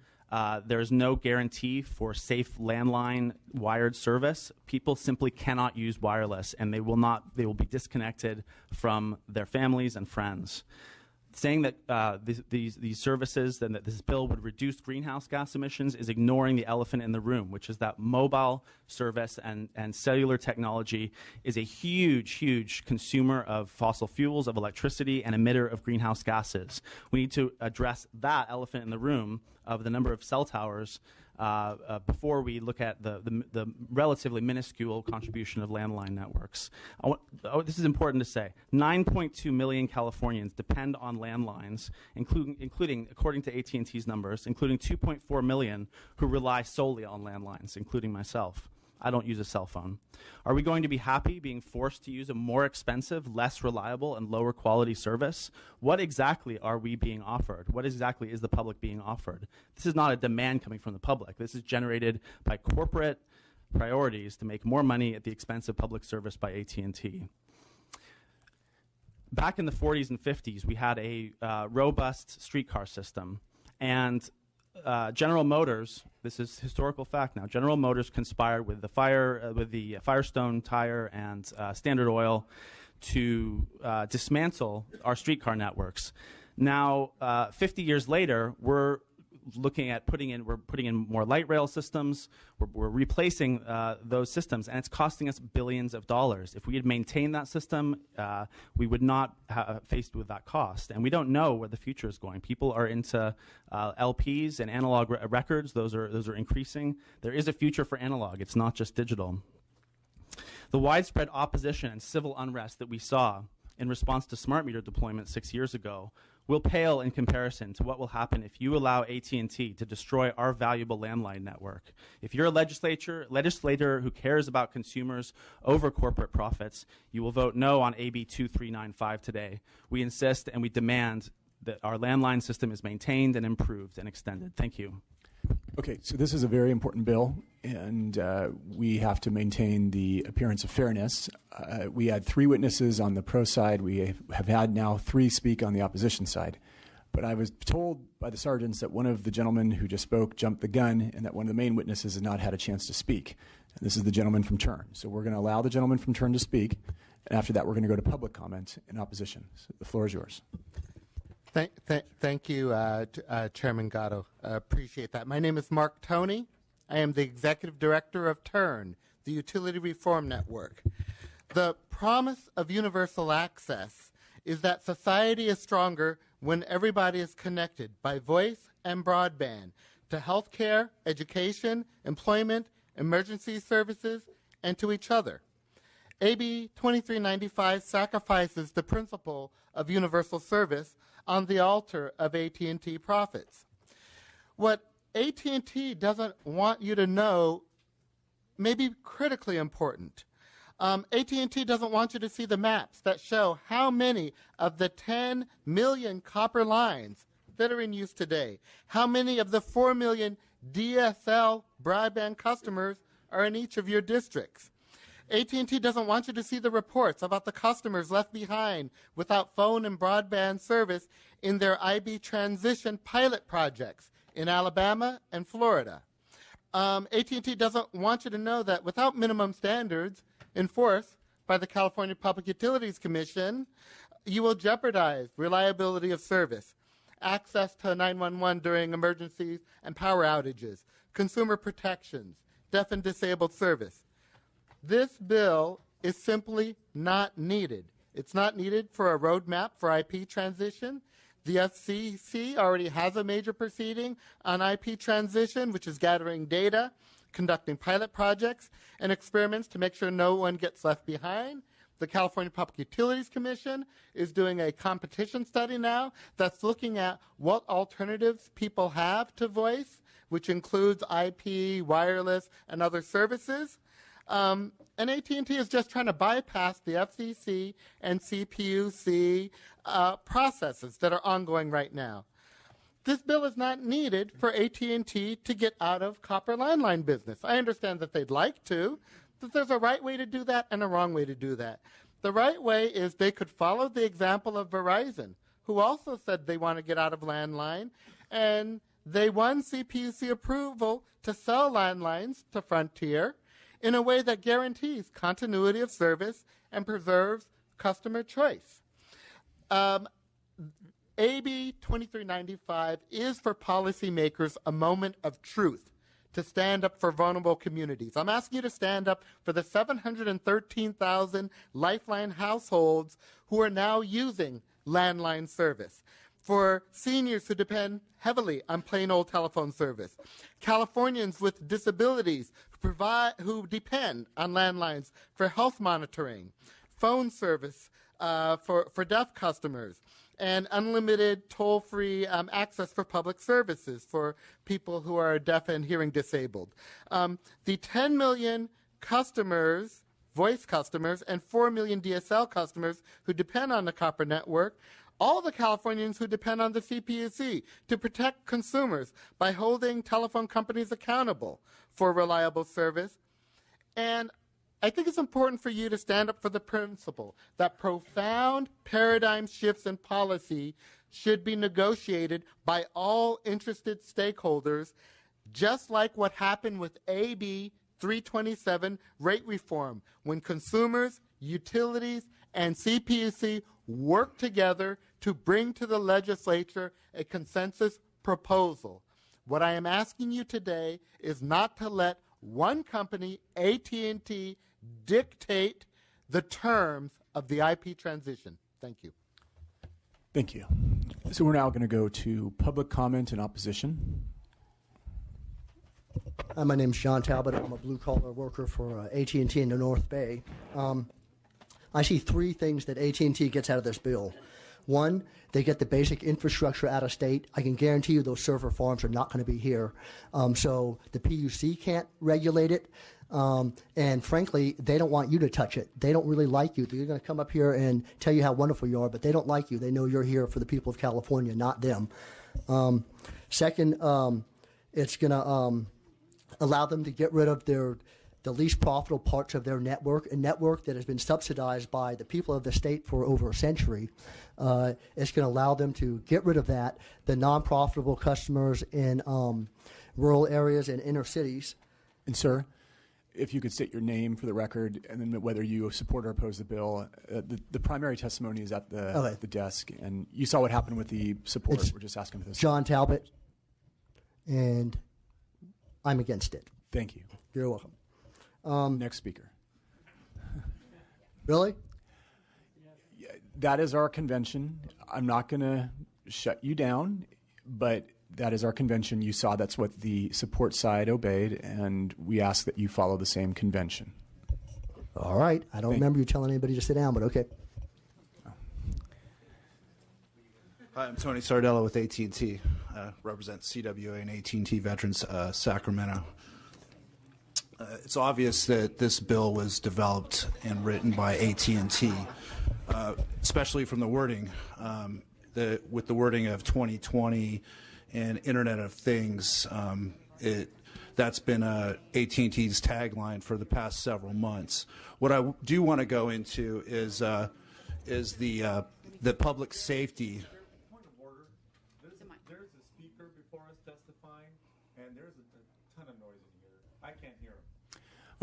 There is no guarantee for safe landline wired service. People simply cannot use wireless, and they will be disconnected from their families and friends. Saying that these services and that this bill would reduce greenhouse gas emissions is ignoring the elephant in the room, which is that mobile service and cellular technology is a huge consumer of fossil fuels, of electricity, and emitter of greenhouse gases. We need to address that elephant in the room of the number of cell towers before we look at the relatively minuscule contribution of landline networks. This is important to say. 9.2 million Californians depend on landlines, including, according to AT&T's numbers, including 2.4 million who rely solely on landlines, including myself. I don't use a cell phone. Are we going to be happy being forced to use a more expensive, less reliable, and lower quality service? What exactly are we being offered? What exactly is the public being offered? This is not a demand coming from the public. This is generated by corporate priorities to make more money at the expense of public service by AT&T. Back in the 40s and 50s, we had a robust streetcar system, and General Motors, this is historical fact now, General Motors conspired with the Firestone tire and Standard Oil to dismantle our streetcar networks. Now, 50 years later, we're looking at putting in more light rail systems. We're replacing those systems, and it's costing us billions of dollars. If we had maintained that system, we would not have faced with that cost. And we don't know where the future is going. People are into LPs and analog records. Those are increasing. There is a future for analog. It's not just digital. The widespread opposition and civil unrest that we saw in response to smart meter deployment 6 years ago will pale in comparison to what will happen if you allow AT&T to destroy our valuable landline network. If you're a legislator who cares about consumers over corporate profits, you will vote no on AB 2395 today. We insist and we demand that our landline system is maintained and improved and extended. Thank you. Okay, so this is a very important bill, and we have to maintain the appearance of fairness. We had 3 witnesses on the pro side. We have had now 3 speak on the opposition side. But I was told by the sergeants that one of the gentlemen who just spoke jumped the gun and that one of the main witnesses has not had a chance to speak. And this is the gentleman from Turn. So we're going to allow the gentleman from Turn to speak. And after that, we're going to go to public comment in opposition. So the floor is yours. Thank you, Chairman Gatto. Appreciate that. My name is Mark Toney. I am the Executive Director of Turn, the Utility Reform Network. The promise of universal access is that society is stronger when everybody is connected by voice and broadband to health care, education, employment, emergency services, and to each other. AB 2395 sacrifices the principle of universal service on the altar of AT&T profits. What AT&T doesn't want you to know may be critically important. AT&T doesn't want you to see the maps that show how many of the 10 million copper lines that are in use today, how many of the 4 million DSL broadband customers are in each of your districts. AT&T doesn't want you to see the reports about the customers left behind without phone and broadband service in their IB transition pilot projects in Alabama and Florida. AT&T doesn't want you to know that without minimum standards enforced by the California Public Utilities Commission, you will jeopardize reliability of service, access to 911 during emergencies and power outages, consumer protections, deaf and disabled service. This bill is simply not needed. It's not needed for a roadmap for IP transition. The FCC already has a major proceeding on IP transition, which is gathering data, conducting pilot projects, and experiments to make sure no one gets left behind. The California Public Utilities Commission is doing a competition study now that's looking at what alternatives people have to voice, which includes IP, wireless, and other services. And AT&T is just trying to bypass the FCC and CPUC processes that are ongoing right now. This bill is not needed for AT&T to get out of copper landline business. I understand that they'd like to, but there's a right way to do that and a wrong way to do that. The right way is they could follow the example of Verizon, who also said they want to get out of landline, and they won CPUC approval to sell landlines to Frontier in a way that guarantees continuity of service and preserves customer choice. AB 2395 is for policymakers a moment of truth to stand up for vulnerable communities. I'm asking you to stand up for the 713,000 Lifeline households who are now using landline service, for seniors who depend heavily on plain old telephone service, Californians with disabilities who depend on landlines for health monitoring, phone service for deaf customers, and unlimited toll-free access for public services for people who are deaf and hearing disabled. The 10 million customers, voice customers, and 4 million DSL customers who depend on the copper network, all the Californians who depend on the CPUC to protect consumers by holding telephone companies accountable for reliable service. And I think it's important for you to stand up for the principle that profound paradigm shifts in policy should be negotiated by all interested stakeholders, just like what happened with AB 327 rate reform, when consumers, utilities, and CPUC work together to bring to the legislature a consensus proposal. What I am asking you today is not to let one company, AT&T, dictate the terms of the IP transition. Thank you. Thank you. So we're now going to go to public comment and opposition. My name is John Talbot. I'm a blue-collar worker for AT&T in the North Bay. I see 3 things that AT&T gets out of this bill. One, they get the basic infrastructure out of state. I can guarantee you those server farms are not going to be here. So the PUC can't regulate it. And frankly, they don't want you to touch it. They don't really like you. They're going to come up here and tell you how wonderful you are, but they don't like you. They know you're here for the people of California, not them. Second, It's going to allow them to get rid of the least profitable parts of their network, a network that has been subsidized by the people of the state for over a century. It's going to allow them to get rid of that, the non-profitable customers in rural areas and inner cities. And sir, if you could state your name for the record and then whether you support or oppose the bill. The primary testimony is at the desk, and you saw what happened with the support. We're just asking for this. John Talbot, and I'm against it. Thank you. You're welcome. Next speaker. Really? That is our convention. I'm not going to shut you down, but that is our convention. You saw that's what the support side obeyed, and we ask that you follow the same convention. All right. I don't remember you telling anybody to sit down, but okay. Hi, I'm Tony Sardella with AT&T. Represent CWA and AT&T Veterans Sacramento. It's obvious that this bill was developed and written by AT&T, especially from the wording, with the wording of 2020 and Internet of Things. That's been AT&T's tagline for the past several months. What I do want to go into is the public safety. Point of order. There's a speaker before us testifying, and there's a ton of noise in here. I can't hear him.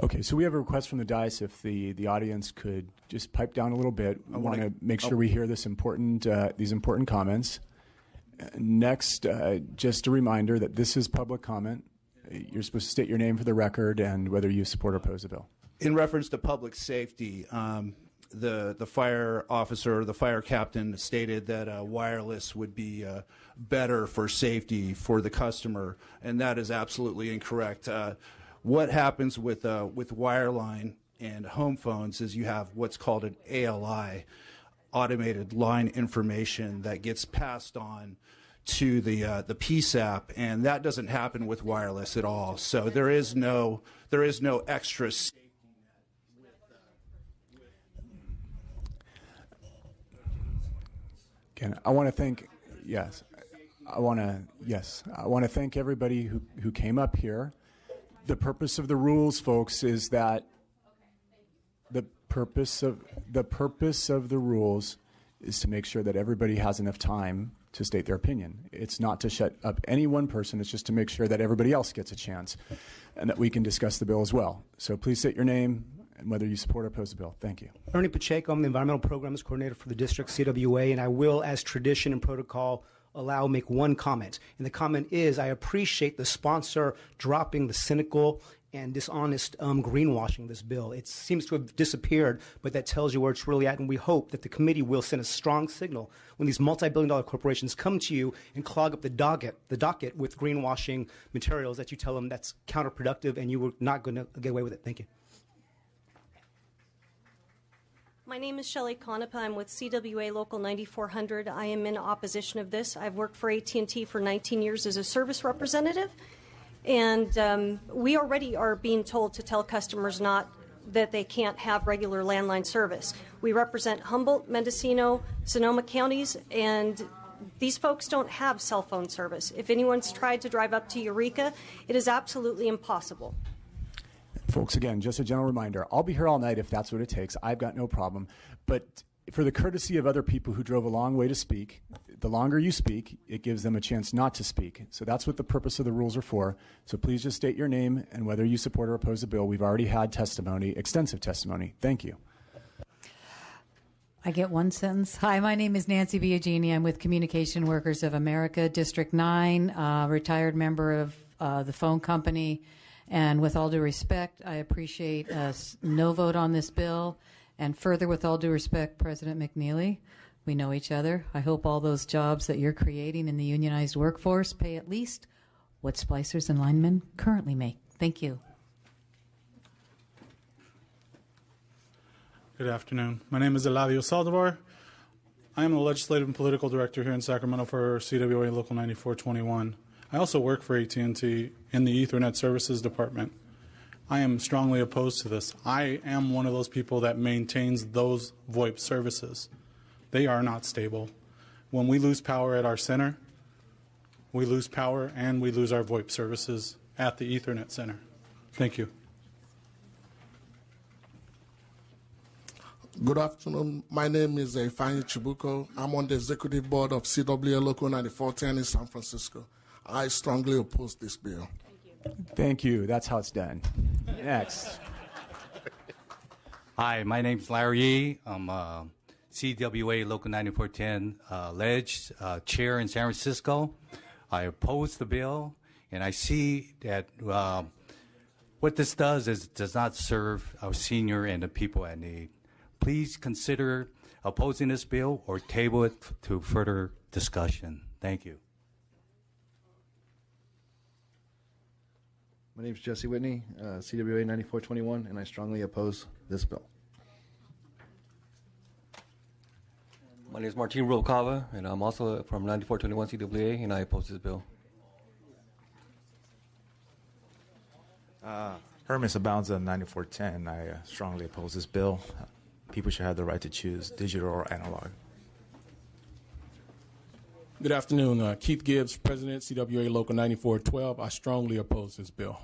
Okay, so we have a request from the dais if the audience could just pipe down a little bit. We want to make sure we hear these important comments. Next, just a reminder that this is public comment. You're supposed to state your name for the record and whether you support or oppose the bill. In reference to public safety, the fire officer, the fire captain stated that wireless would be better for safety for the customer, and that is absolutely incorrect. What happens with wireline and home phones is you have what's called an ALI, automated line information, that gets passed on to the PSAP, and that doesn't happen with wireless at all. So there is no extra safety net Again, I want to thank I want to thank everybody who came up here. The purpose of the rules, folks, is that the purpose of the rules is to make sure that everybody has enough time to state their opinion. It's not to shut up any one person. It's just to make sure that everybody else gets a chance and that we can discuss the bill as well. So please state your name and whether you support or oppose the bill. Thank you. Ernie Pacheco, I'm the Environmental Programs Coordinator for the District CWA, and I will, as tradition and protocol make one comment. And the comment is, I appreciate the sponsor dropping the cynical and dishonest greenwashing of this bill. It seems to have disappeared, but that tells you where it's really at, and we hope that the committee will send a strong signal when these multi-billion-dollar corporations come to you and clog up the docket with greenwashing materials, that you tell them that's counterproductive and you were not going to get away with it. Thank you. My name is Shelley Conepa. I'm with CWA Local 9400. I am in opposition of this. I've worked for AT&T for 19 years as a service representative, and we already are being told to tell customers that they can't have regular landline service. We represent Humboldt, Mendocino, Sonoma counties, and these folks don't have cell phone service. If anyone's tried to drive up to Eureka, it is absolutely impossible. Folks, again, just a general reminder, I'll be here all night if that's what it takes. I've got no problem. But for the courtesy of other people who drove a long way to speak, the longer you speak, it gives them a chance not to speak. So that's what the purpose of the rules are for. So please just state your name and whether you support or oppose the bill. We've already had testimony, extensive testimony. Thank you. I get one sentence. Hi, my name is Nancy Biagini. I'm with Communication Workers of America, District 9, retired member of the phone company. And with all due respect, I appreciate a no vote on this bill. And further, with all due respect, President McNeely, we know each other. I hope all those jobs that you're creating in the unionized workforce pay at least what splicers and linemen currently make. Thank you. Good afternoon. My name is Eladio Saldivar. I am the Legislative and Political Director here in Sacramento for CWA Local 9421. I also work for AT&T in the Ethernet Services Department. I am strongly opposed to this. I am one of those people that maintains those VoIP services. They are not stable. When we lose power at our center, we lose power and we lose our VoIP services at the Ethernet Center. Thank you. Good afternoon. My name is Ifeanyi Chibuko. I'm on the executive board of CWA Local 9410 in San Francisco. I strongly oppose this bill. Thank you. That's how it's done. Next. Hi, my name's Larry Yee. I'm CWA Local 9410 Ledge Chair in San Francisco. I oppose the bill, and I see that what this does is it does not serve our senior and the people at need. Please consider opposing this bill or table it to further discussion. Thank you. My name is Jesse Whitney, CWA 9421, and I strongly oppose this bill. My name is Martin Rubalcava, and I'm also from 9421 CWA, and I oppose this bill. Hermes Abounds 9410. I strongly oppose this bill. People should have the right to choose digital or analog. Good afternoon. Keith Gibbs, President, CWA Local 9412. I strongly oppose this bill.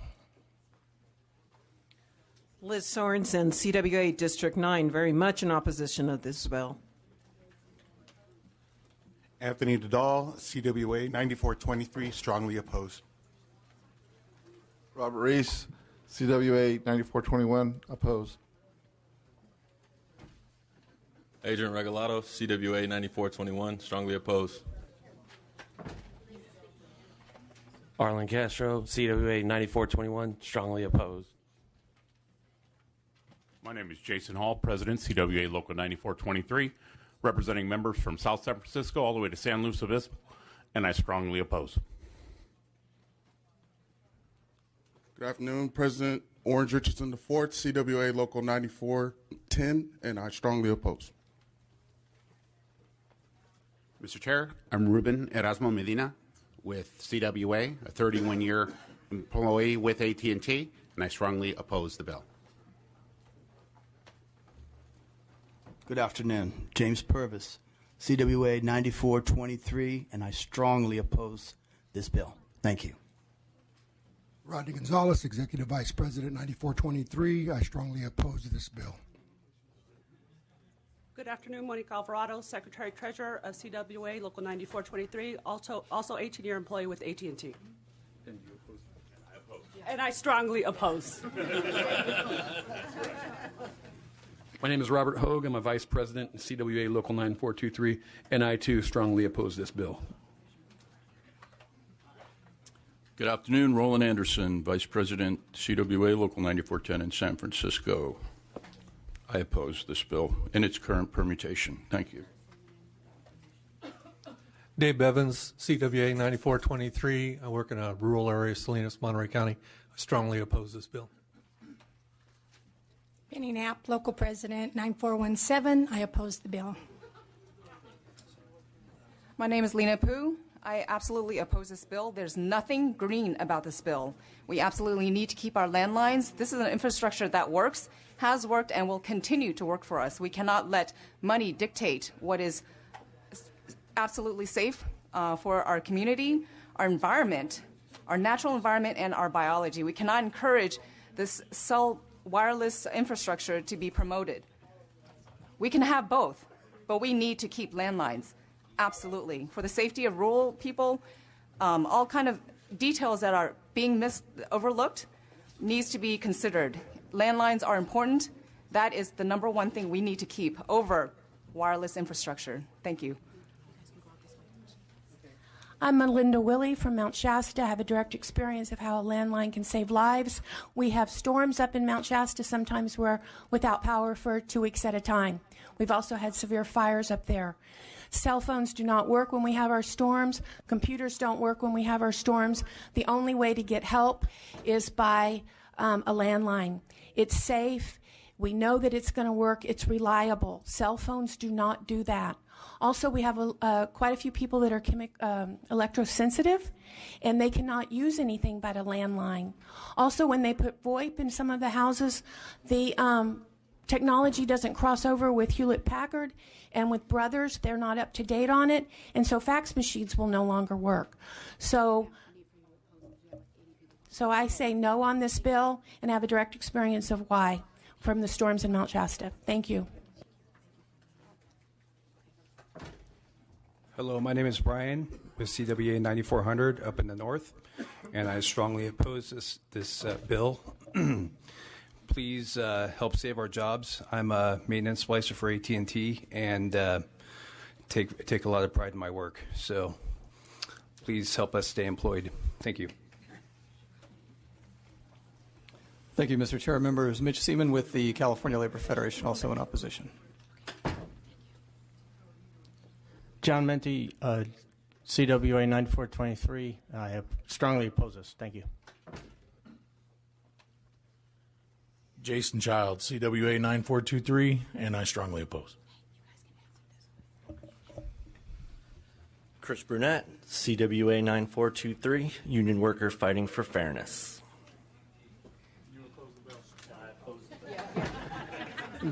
Liz Sorensen, CWA District 9, very much in opposition of this bill. Anthony Dahle, CWA 9423, strongly opposed. Robert Reese, CWA 9421, opposed. Adrian Regulato, CWA 9421, strongly opposed. Arlen Castro, CWA 9421, strongly opposed. My name is Jason Hall, President, CWA Local 9423, representing members from South San Francisco all the way to San Luis Obispo, and I strongly oppose. Good afternoon, President Orange Richardson IV, CWA Local 9410, and I strongly oppose. Mr. Chair, I'm Ruben Erasmo Medina with CWA, a 31-year employee with AT&T, and I strongly oppose the bill. Good afternoon. James Purvis, CWA 9423, and I strongly oppose this bill. Thank you. Rodney Gonzalez, Executive Vice President, 9423. I strongly oppose this bill. Good afternoon, Monique Alvarado, Secretary Treasurer of CWA Local 9423, also 18-year employee with AT&T. And you oppose? And I oppose. And I strongly oppose. My name is Robert Hogue. I'm a Vice President in CWA Local 9423, and I too strongly oppose this bill. Good afternoon, Roland Anderson, Vice President, CWA Local 9410 in San Francisco. I oppose this bill in its current permutation. Thank you. Dave Bevins, CWA 9423. I work in a rural area, Salinas, Monterey County. I strongly oppose this bill. Penny Knapp, Local President, 9417. I oppose the bill. My name is Lena Poo. I absolutely oppose this bill. There's nothing green about this bill. We absolutely need to keep our landlines. This is an infrastructure that works, has worked, and will continue to work for us. We cannot let money dictate what is absolutely safe for our community, our environment, our natural environment, and our biology. We cannot encourage this cell wireless infrastructure to be promoted. We can have both, but we need to keep landlines. Absolutely. For the safety of rural people, all kind of details that are being overlooked needs to be considered. Landlines are important. That is the number one thing we need to keep over wireless infrastructure. Thank you. I'm Melinda Willey from Mount Shasta. I have a direct experience of how a landline can save lives. We have storms up in Mount Shasta. Sometimes we're without power for 2 weeks at a time. We've also had severe fires up there. Cell phones do not work when we have our storms. Computers don't work when we have our storms. The only way to get help is by a landline. It's safe. We know that it's going to work. It's reliable. Cell phones do not do that. Also, we have quite a few people that are electrosensitive, and they cannot use anything but a landline. Also, when they put VoIP in some of the houses, the technology doesn't cross over with Hewlett-Packard and with Brothers. They're not up to date on it, and so fax machines will no longer work. So I say no on this bill and have a direct experience of why from the storms in Mount Shasta. Thank you. Hello, my name is Brian with CWA 9400 up in the north, and I strongly oppose this bill. Please help save our jobs. I'm a maintenance splicer for AT&T and take a lot of pride in my work. So please help us stay employed. Thank you. Thank you, Mr. Chair. Members, Mitch Seaman with the California Labor Federation, also in opposition. John Menti, CWA 9423. I strongly oppose this. Thank you. Jason Child, CWA 9423, and I strongly oppose. Chris Brunette, CWA 9423, union worker fighting for fairness.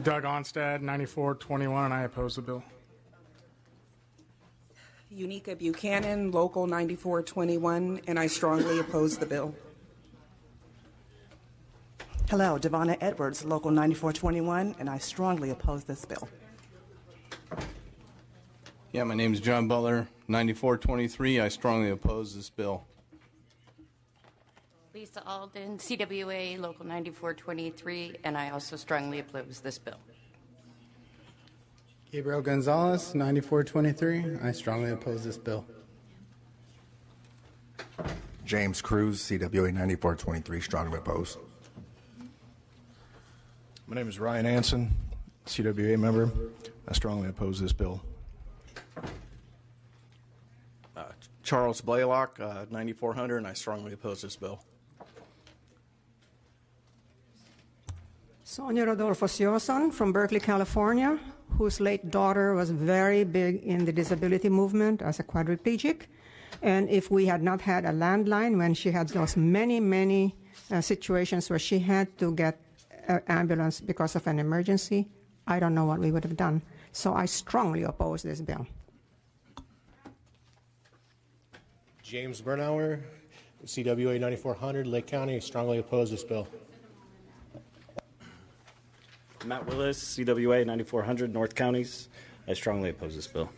Doug Onstad, 9421, and I oppose the bill. Unica Buchanan, Local 9421, and I strongly oppose the bill. Hello, Devonna Edwards, Local 9421, and I strongly oppose this bill. Yeah, my name is John Butler, 9423. I strongly oppose this bill. Lisa Alden, CWA Local 9423, and I also strongly oppose this bill. Gabriel Gonzalez, 9423. I strongly oppose this bill. James Cruz, CWA 9423, strongly oppose. My name is Ryan Anson, CWA member. I strongly oppose this bill. Charles Blaylock, 9400, and I strongly oppose this bill. Sonia Rodolfo Sioson from Berkeley, California, whose late daughter was very big in the disability movement as a quadriplegic. And if we had not had a landline when she had those many situations where she had to get an ambulance because of an emergency, I don't know what we would have done. So I strongly oppose this bill. James Bernauer, CWA 9400, Lake County, strongly oppose this bill. Matt Willis, CWA 9400, North Counties. I strongly oppose this bill.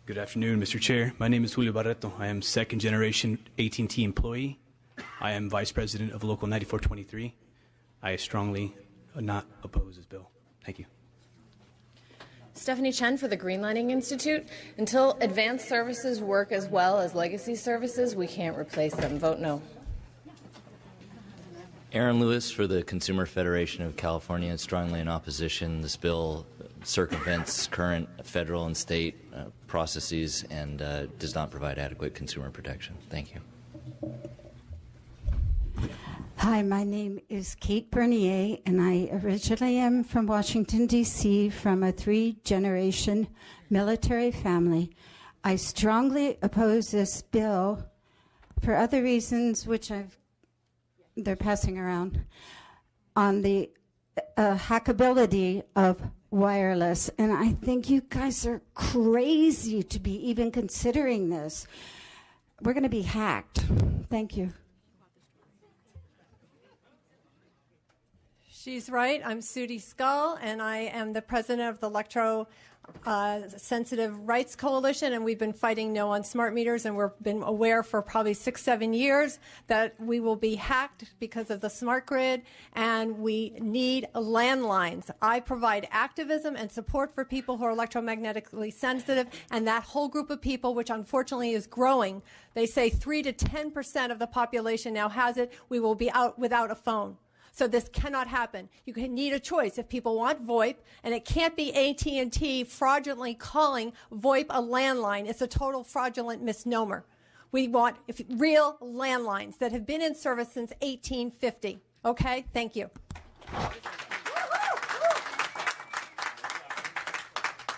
Good afternoon, Mr. Chair. My name is Julio Barreto. I am second-generation AT&T employee. I am Vice President of Local 9423. I strongly not oppose this bill. Thank you. Stephanie Chen for the Greenlining Institute. Until advanced services work as well as legacy services, we can't replace them. Vote no. Aaron Lewis for the Consumer Federation of California, strongly in opposition. This bill circumvents current federal and state processes and does not provide adequate consumer protection. Thank you. Hi, my name is Kate Bernier, and I originally am from Washington, D.C., from a 3-generation military family. I strongly oppose this bill for other reasons, which they're passing around, on the hackability of wireless. And I think you guys are crazy to be even considering this. We're going to be hacked. Thank you. She's right. I'm Sudie Scull, and I am the president of the Sensitive Rights Coalition, and we've been fighting no on smart meters, and we've been aware for probably 6-7 years that we will be hacked because of the smart grid, and we need landlines. I provide activism and support for people who are electromagnetically sensitive, and that whole group of people, which unfortunately is growing, they say 3 to 10% of the population now has it. We will be out without a phone. So this cannot happen. You need a choice. If people want VoIP, and it can't be AT&T fraudulently calling VoIP a landline. It's a total fraudulent misnomer. We want real landlines that have been in service since 1850. Okay? Thank you.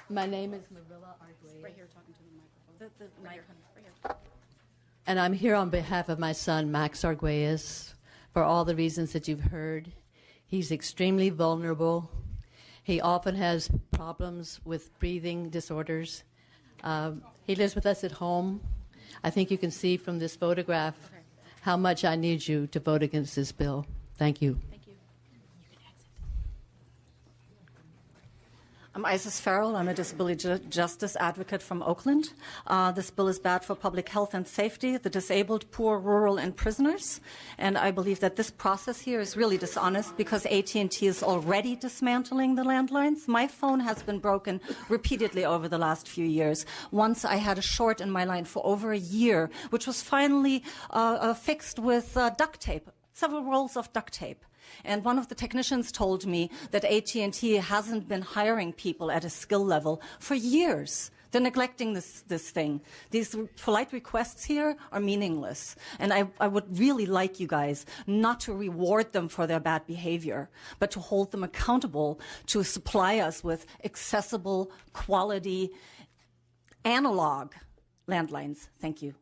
My name is Marilla Arguez. Right here, talking to the microphone. And I'm here on behalf of my son, Max Arguez, for all the reasons that you've heard. He's extremely vulnerable. He often has problems with breathing disorders. He lives with us at home. I think you can see from this photograph how much I need you to vote against this bill. Thank you. I'm Isis Farrell. I'm a disability justice advocate from Oakland. This bill is bad for public health and safety, the disabled, poor, rural, and prisoners. And I believe that this process here is really dishonest because AT&T is already dismantling the landlines. My phone has been broken repeatedly over the last few years. Once I had a short in my line for over a year, which was finally fixed with duct tape, several rolls of duct tape. And one of the technicians told me that AT&T hasn't been hiring people at a skill level for years. They're neglecting this thing. These polite requests here are meaningless. And I would really like you guys not to reward them for their bad behavior, but to hold them accountable to supply us with accessible, quality, analog landlines. Thank you.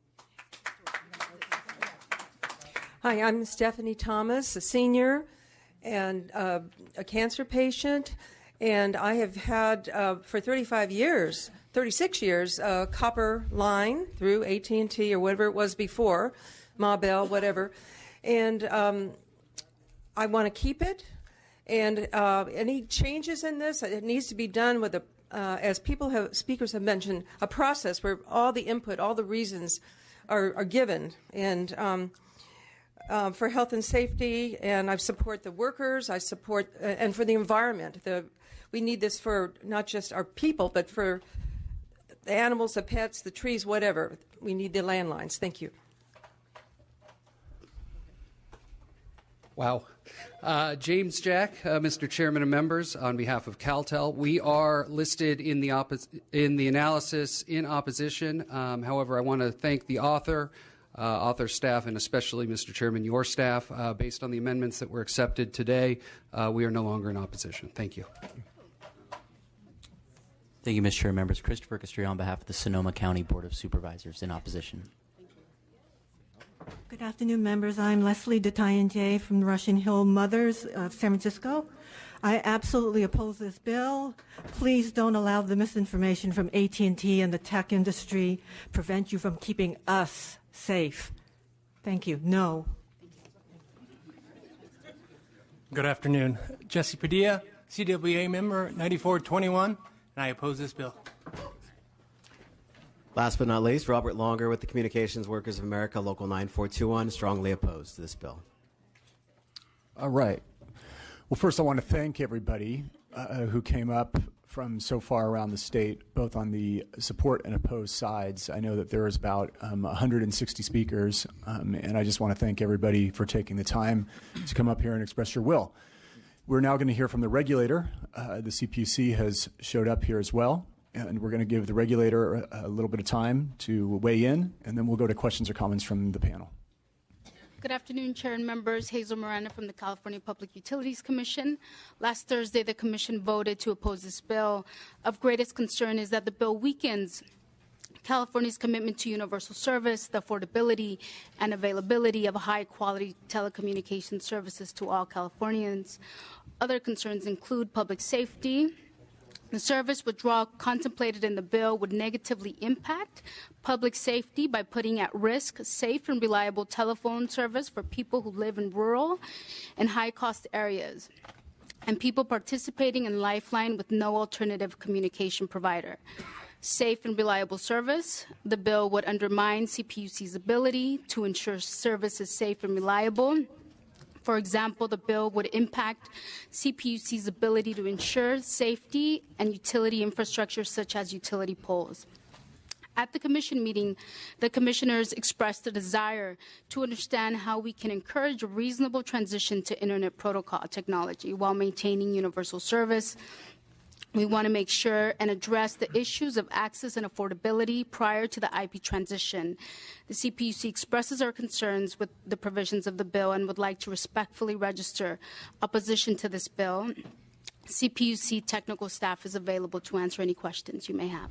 Hi, I'm Stephanie Thomas, a senior and a cancer patient, and I have had for 36 years, a copper line through AT&T or whatever it was before, Ma Bell, whatever, and I want to keep it. And any changes in this, it needs to be done with as speakers have mentioned, a process where all the input, all the reasons are given, and for health and safety, and I support the workers, I support, and for the environment. We need this for not just our people, but for the animals, the pets, the trees, whatever. We need the landlines. Thank you. Wow. James Jack, Mr. Chairman and members, on behalf of CalTel, we are listed in the analysis in opposition. However, I want to thank the author staff, and especially, Mr. Chairman, your staff. Based on the amendments that were accepted today, we are no longer in opposition. Thank you. Thank you, Mr. Chair. Members, Christopher Castrillo on behalf of the Sonoma County Board of Supervisors in opposition. Good afternoon, members. I'm Leslie DeTayen from the Russian Hill Mothers of San Francisco. I absolutely oppose this bill. Please don't allow the misinformation from AT&T and the tech industry prevent you from keeping us safe. Thank you. No. Good afternoon. Jesse Padilla, CWA member 9421, and I oppose this bill. Last but not least, Robert Longer with the Communications Workers of America, Local 9421, strongly opposed to this bill. All right. Well, first I want to thank everybody who came up from so far around the state, both on the support and opposed sides. I know that there is about 160 speakers, and I just want to thank everybody for taking the time to come up here and express your will. We're now going to hear from the regulator. The CPUC has showed up here as well, and we're going to give the regulator a little bit of time to weigh in, and then we'll go to questions or comments from the panel. Good afternoon, Chair and members. Hazel Miranda from the California Public Utilities Commission. Last Thursday, the Commission voted to oppose this bill. Of greatest concern is that the bill weakens California's commitment to universal service, the affordability and availability of high-quality telecommunications services to all Californians. Other concerns include public safety. The service withdrawal contemplated in the bill would negatively impact public safety by putting at risk safe and reliable telephone service for people who live in rural and high-cost areas and people participating in Lifeline with no alternative communication provider. Safe and reliable service. The bill would undermine CPUC's ability to ensure service is safe and reliable. For example, the bill would impact CPUC's ability to ensure safety and utility infrastructure such as utility poles. At the Commission meeting, the Commissioners expressed a desire to understand how we can encourage a reasonable transition to Internet protocol technology while maintaining universal service. We want to make sure and address the issues of access and affordability prior to the IP transition. The CPUC expresses our concerns with the provisions of the bill and would like to respectfully register opposition to this bill. CPUC technical staff is available to answer any questions you may have.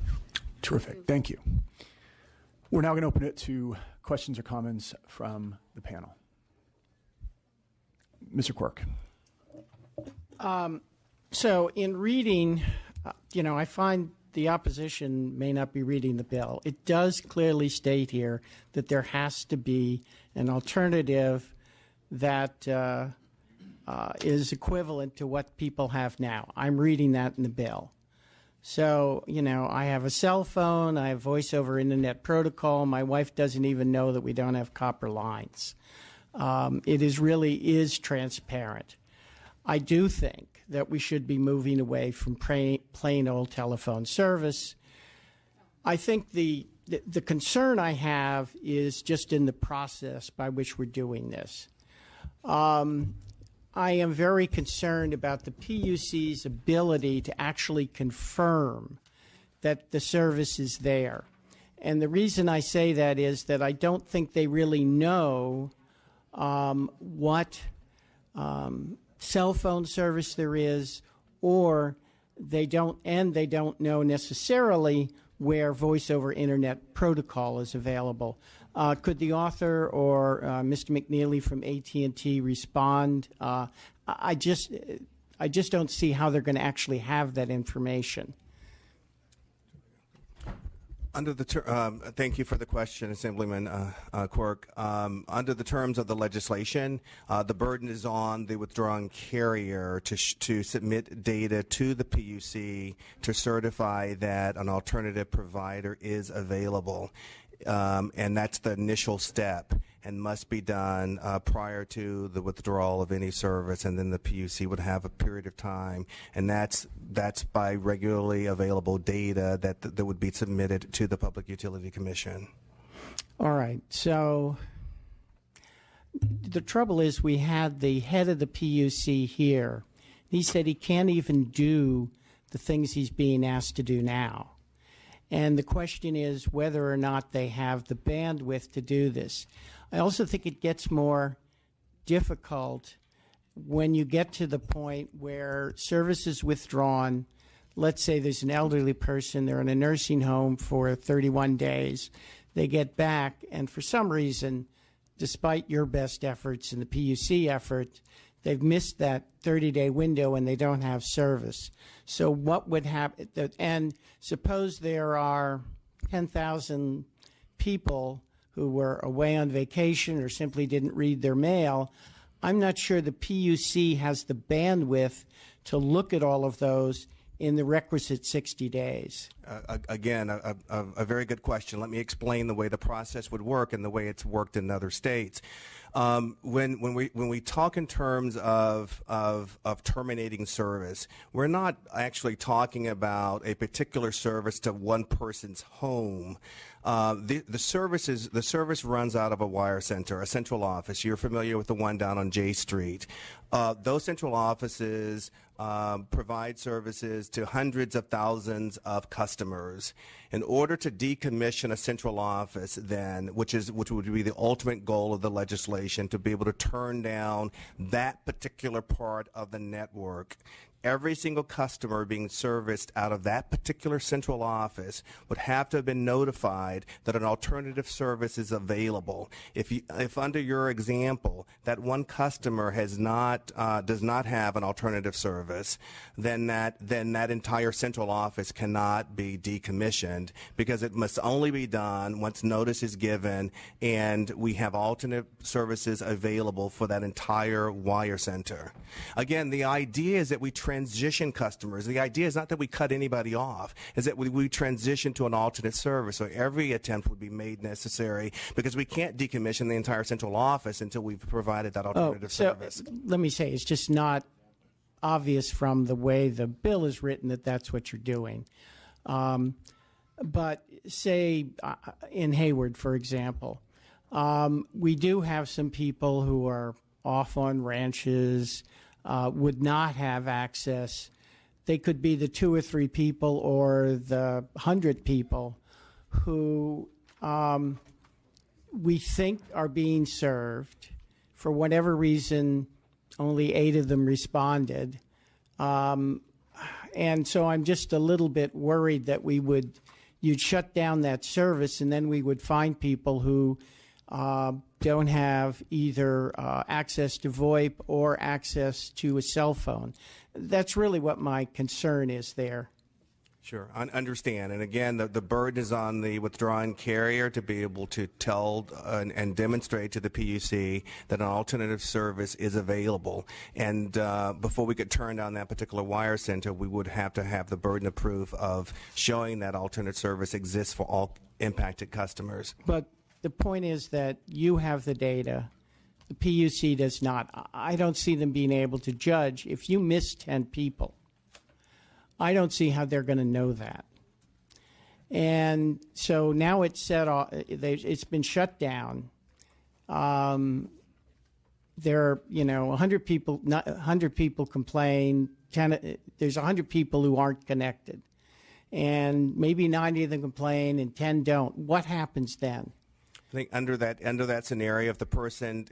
Terrific. Thank you. We're now going to open it to questions or comments from the panel. Mr. Quirk. So in reading, I find the opposition may not be reading the bill. It does clearly state here that there has to be an alternative that is equivalent to what people have now. I'm reading that in the bill. So, I have a cell phone, I have voice over internet protocol. My wife doesn't even know that we don't have copper lines. It really is transparent. I do think that we should be moving away from plain old telephone service. I think the concern I have is just in the process by which we're doing this. I am very concerned about the PUC's ability to actually confirm that the service is there. And the reason I say that is that I don't think they really know what cell phone service there is, or they don't know necessarily where voice over internet protocol is available. Could the author or Mr. McNeely from AT&T respond? I just don't see how they're going to actually have that information. Thank you for the question, Assemblyman Quirk. Under the terms of the legislation, the burden is on the withdrawing carrier to submit data to the PUC to certify that an alternative provider is available. And that's the initial step and must be done prior to the withdrawal of any service, and then the PUC would have a period of time, and that's by regularly available data that would be submitted to the Public Utility Commission. All right. So the trouble is we had the head of the PUC here. He said he can't even do the things he's being asked to do now. And the question is whether or not they have the bandwidth to do this. I also think it gets more difficult when you get to the point where service is withdrawn. Let's say there's an elderly person, they're in a nursing home for 31 days. They get back, and for some reason, despite your best efforts and the PUC effort, they've missed that 30-day window and they don't have service. So what would happen? And suppose there are 10,000 people who were away on vacation or simply didn't read their mail. I'm not sure the PUC has the bandwidth to look at all of those in the requisite 60 days. Again, a very good question. Let me explain the way the process would work and the way it's worked in other states. When we talk in terms of terminating service, we're not actually talking about a particular service to one person's home. The service runs out of a wire center, a central office. You're familiar with the one down on J Street. Those central offices provide services to hundreds of thousands of customers. In order to decommission a central office, then, which would be the ultimate goal of the legislation, to be able to turn down that particular part of the network, every single customer being serviced out of that particular central office would have to have been notified that an alternative service is available. If under your example that one customer does not have an alternative service, then that entire central office cannot be decommissioned, because it must only be done once notice is given and we have alternate services available for that entire wire center. Again, the idea is that we transition customers. The idea is not that we cut anybody off, is that we transition to an alternate service. So every attempt would be made necessary, because we can't decommission the entire central office until we've provided that alternative service. Let me say, it's just not obvious from the way the bill is written that that's what you're doing. But say in Hayward, for example, we do have some people who are off on ranches, would not have access. They could be the 2 or 3 people or the 100 people who we think are being served. For whatever reason, only 8 of them responded. And so I'm just a little bit worried that you'd shut down that service, and then we would find people who don't have either access to VoIP or access to a cell phone. That's really what my concern is there. Sure, I understand. And again, the burden is on the withdrawing carrier to be able to tell and demonstrate to the PUC that an alternative service is available. And before we could turn down that particular wire center, we would have to have the burden of proof of showing that alternate service exists for all impacted customers. But the point is that you have the data. The PUC does not. I don't see them being able to judge if you miss 10 people. I don't see how they're going to know that. And so now it's set off, it's been shut down. There are, 100 people, 100 people complain. There's 100 people who aren't connected. And maybe 90 of them complain and 10 don't. What happens then? I think under that scenario, if the person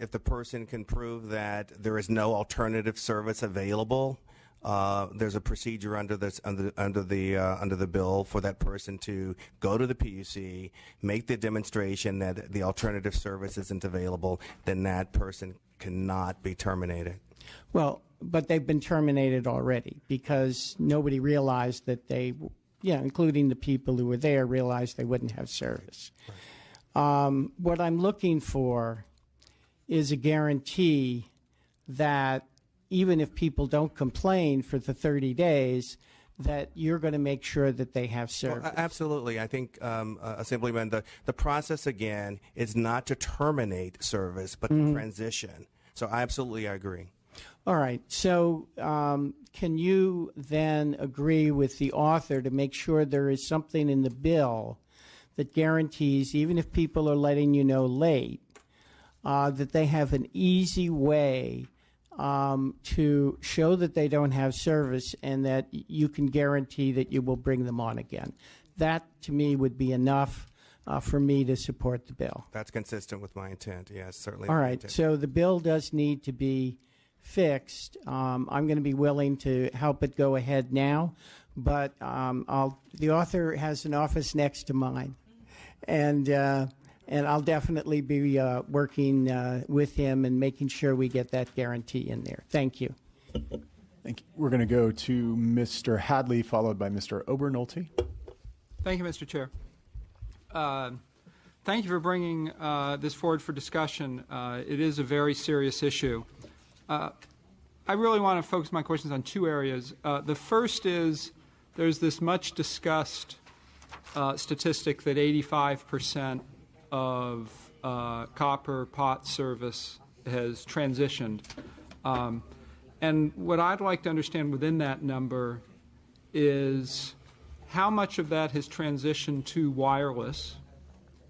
can prove that there is no alternative service available, there's a procedure under the bill for that person to go to the PUC, make the demonstration that the alternative service isn't available. Then that person cannot be terminated. Well, but they've been terminated already because nobody realized that they, including the people who were there, realized they wouldn't have service. Right. What I'm looking for is a guarantee that even if people don't complain for the 30 days, that you're going to make sure that they have service. Well, absolutely. I think, Assemblyman, the process, again, is not to terminate service, but to transition. So I agree. All right. So can you then agree with the author to make sure there is something in the bill that guarantees, even if people are letting you know late, that they have an easy way to show that they don't have service and that you can guarantee that you will bring them on again? That, to me, would be enough for me to support the bill. That's consistent with my intent, yes, certainly. All right, so the bill does need to be fixed. I'm going to be willing to help it go ahead now, but the author has an office next to mine, and I'll definitely be working with him and making sure we get that guarantee in there. Thank you. Thank you. We're going to go to Mr. Hadley, followed by Mr. Obernolte. Thank you, Mr. Chair. Thank you for bringing this forward for discussion. It is a very serious issue. I really want to focus my questions on two areas. The first is there's this much discussed statistic that 85% of copper pot service has transitioned. And what I'd like to understand within that number is how much of that has transitioned to wireless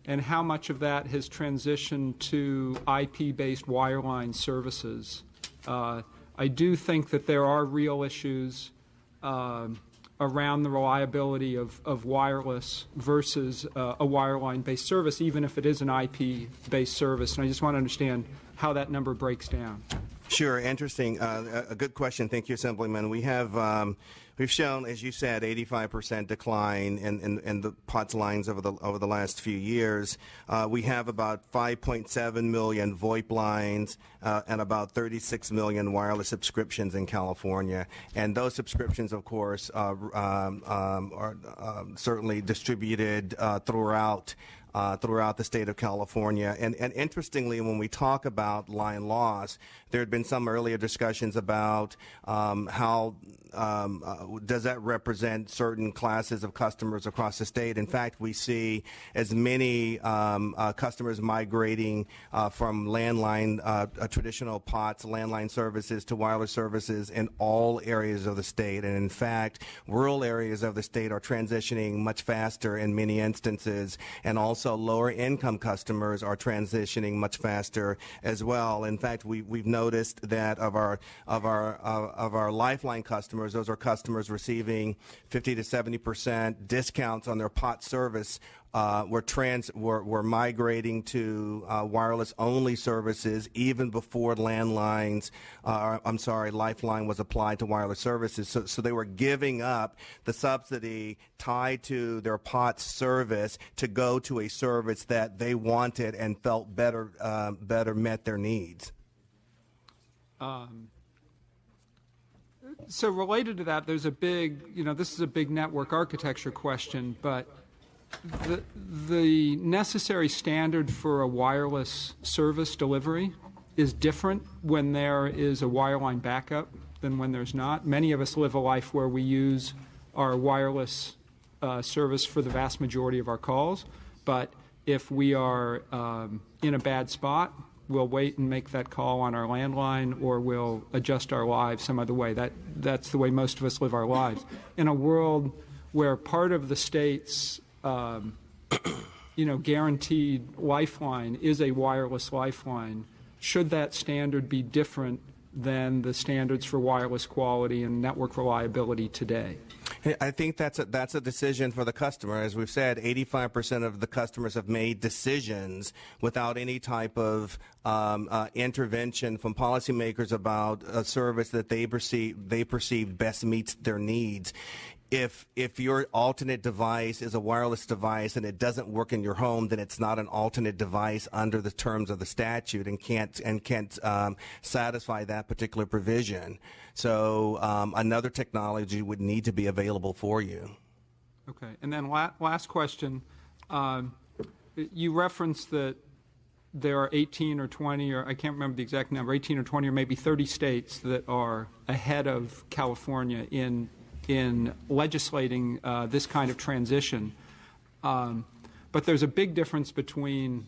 and how much of that has transitioned to IP-based wireline services. I do think that there are real issues around the reliability of wireless versus a wireline-based service, even if it is an IP-based service. And I just want to understand how that number breaks down. Sure, interesting. A good question. Thank you, Assemblyman. We have we've shown, as you said, 85% decline in the POTS lines over the last few years. We have about 5.7 million VoIP lines and about 36 million wireless subscriptions in California. And those subscriptions, of course, are certainly distributed throughout the state of California. And interestingly, when we talk about line loss, there had been some earlier discussions about how does that represent certain classes of customers across the state. In fact, we see as many customers migrating from landline, traditional POTS, landline services to wireless services in all areas of the state. And in fact, rural areas of the state are transitioning much faster in many instances, and also lower income customers are transitioning much faster as well. In fact, we've noticed that of our Lifeline customers, those are customers receiving 50 to 70% discounts on their POT service. we're migrating to wireless only services even before Lifeline was applied to wireless services. So they were giving up the subsidy tied to their POTS service to go to a service that they wanted and felt better met their needs. So related to that, there's a big, this is a big network architecture question, but the necessary standard for a wireless service delivery is different when there is a wireline backup than when there's not. Many of us live a life where we use our wireless service for the vast majority of our calls, but if we are in a bad spot, we'll wait and make that call on our landline, or we'll adjust our lives some other way. That's the way most of us live our lives. In a world where part of the state's guaranteed lifeline is a wireless lifeline, should that standard be different than the standards for wireless quality and network reliability today? I think that's a decision for the customer. As we've said, 85% of the customers have made decisions without any type of intervention from policymakers about a service that they perceive best meets their needs. If your alternate device is a wireless device and it doesn't work in your home, then it's not an alternate device under the terms of the statute and can't satisfy that particular provision. So another technology would need to be available for you. Okay, and then last question. You referenced that there are 18 or 20, or I can't remember the exact number, 18 or 20 or maybe 30 states that are ahead of California in legislating this kind of transition. But there's a big difference between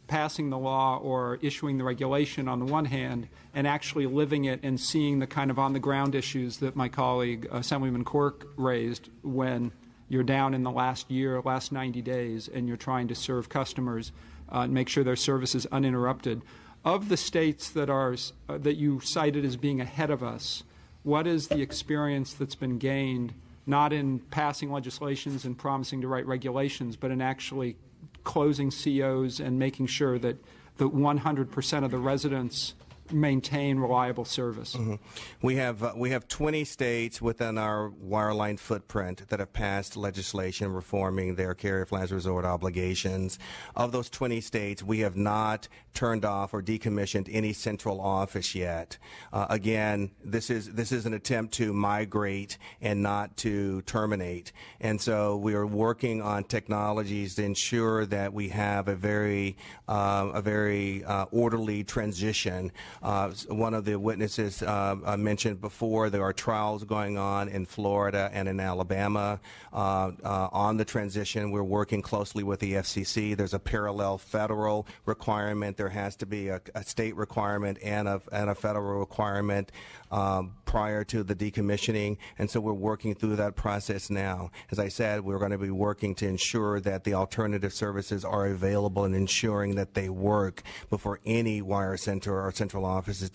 passing the law or issuing the regulation on the one hand and actually living it and seeing the kind of on-the-ground issues that my colleague, Assemblyman Quirk, raised when you're down in the last 90 days, and you're trying to serve customers and make sure their service is uninterrupted. Of the states that you cited as being ahead of us, what is the experience that's been gained, not in passing legislations and promising to write regulations, but in actually closing COs and making sure that 100% of the residents maintain reliable service? Mm-hmm. We have 20 states within our wireline footprint that have passed legislation reforming their carrier of last resort obligations. Of those 20 states, we have not turned off or decommissioned any central office yet. Again, this is an attempt to migrate and not to terminate. And so we are working on technologies to ensure that we have a very orderly transition. One of the witnesses mentioned before there are trials going on in Florida and in Alabama on the transition. We're working closely with the FCC. There's a parallel federal requirement. There has to be a state requirement and a federal requirement prior to the decommissioning, and so we're working through that process now. As I said, we're going to be working to ensure that the alternative services are available and ensuring that they work before any wire center or central office is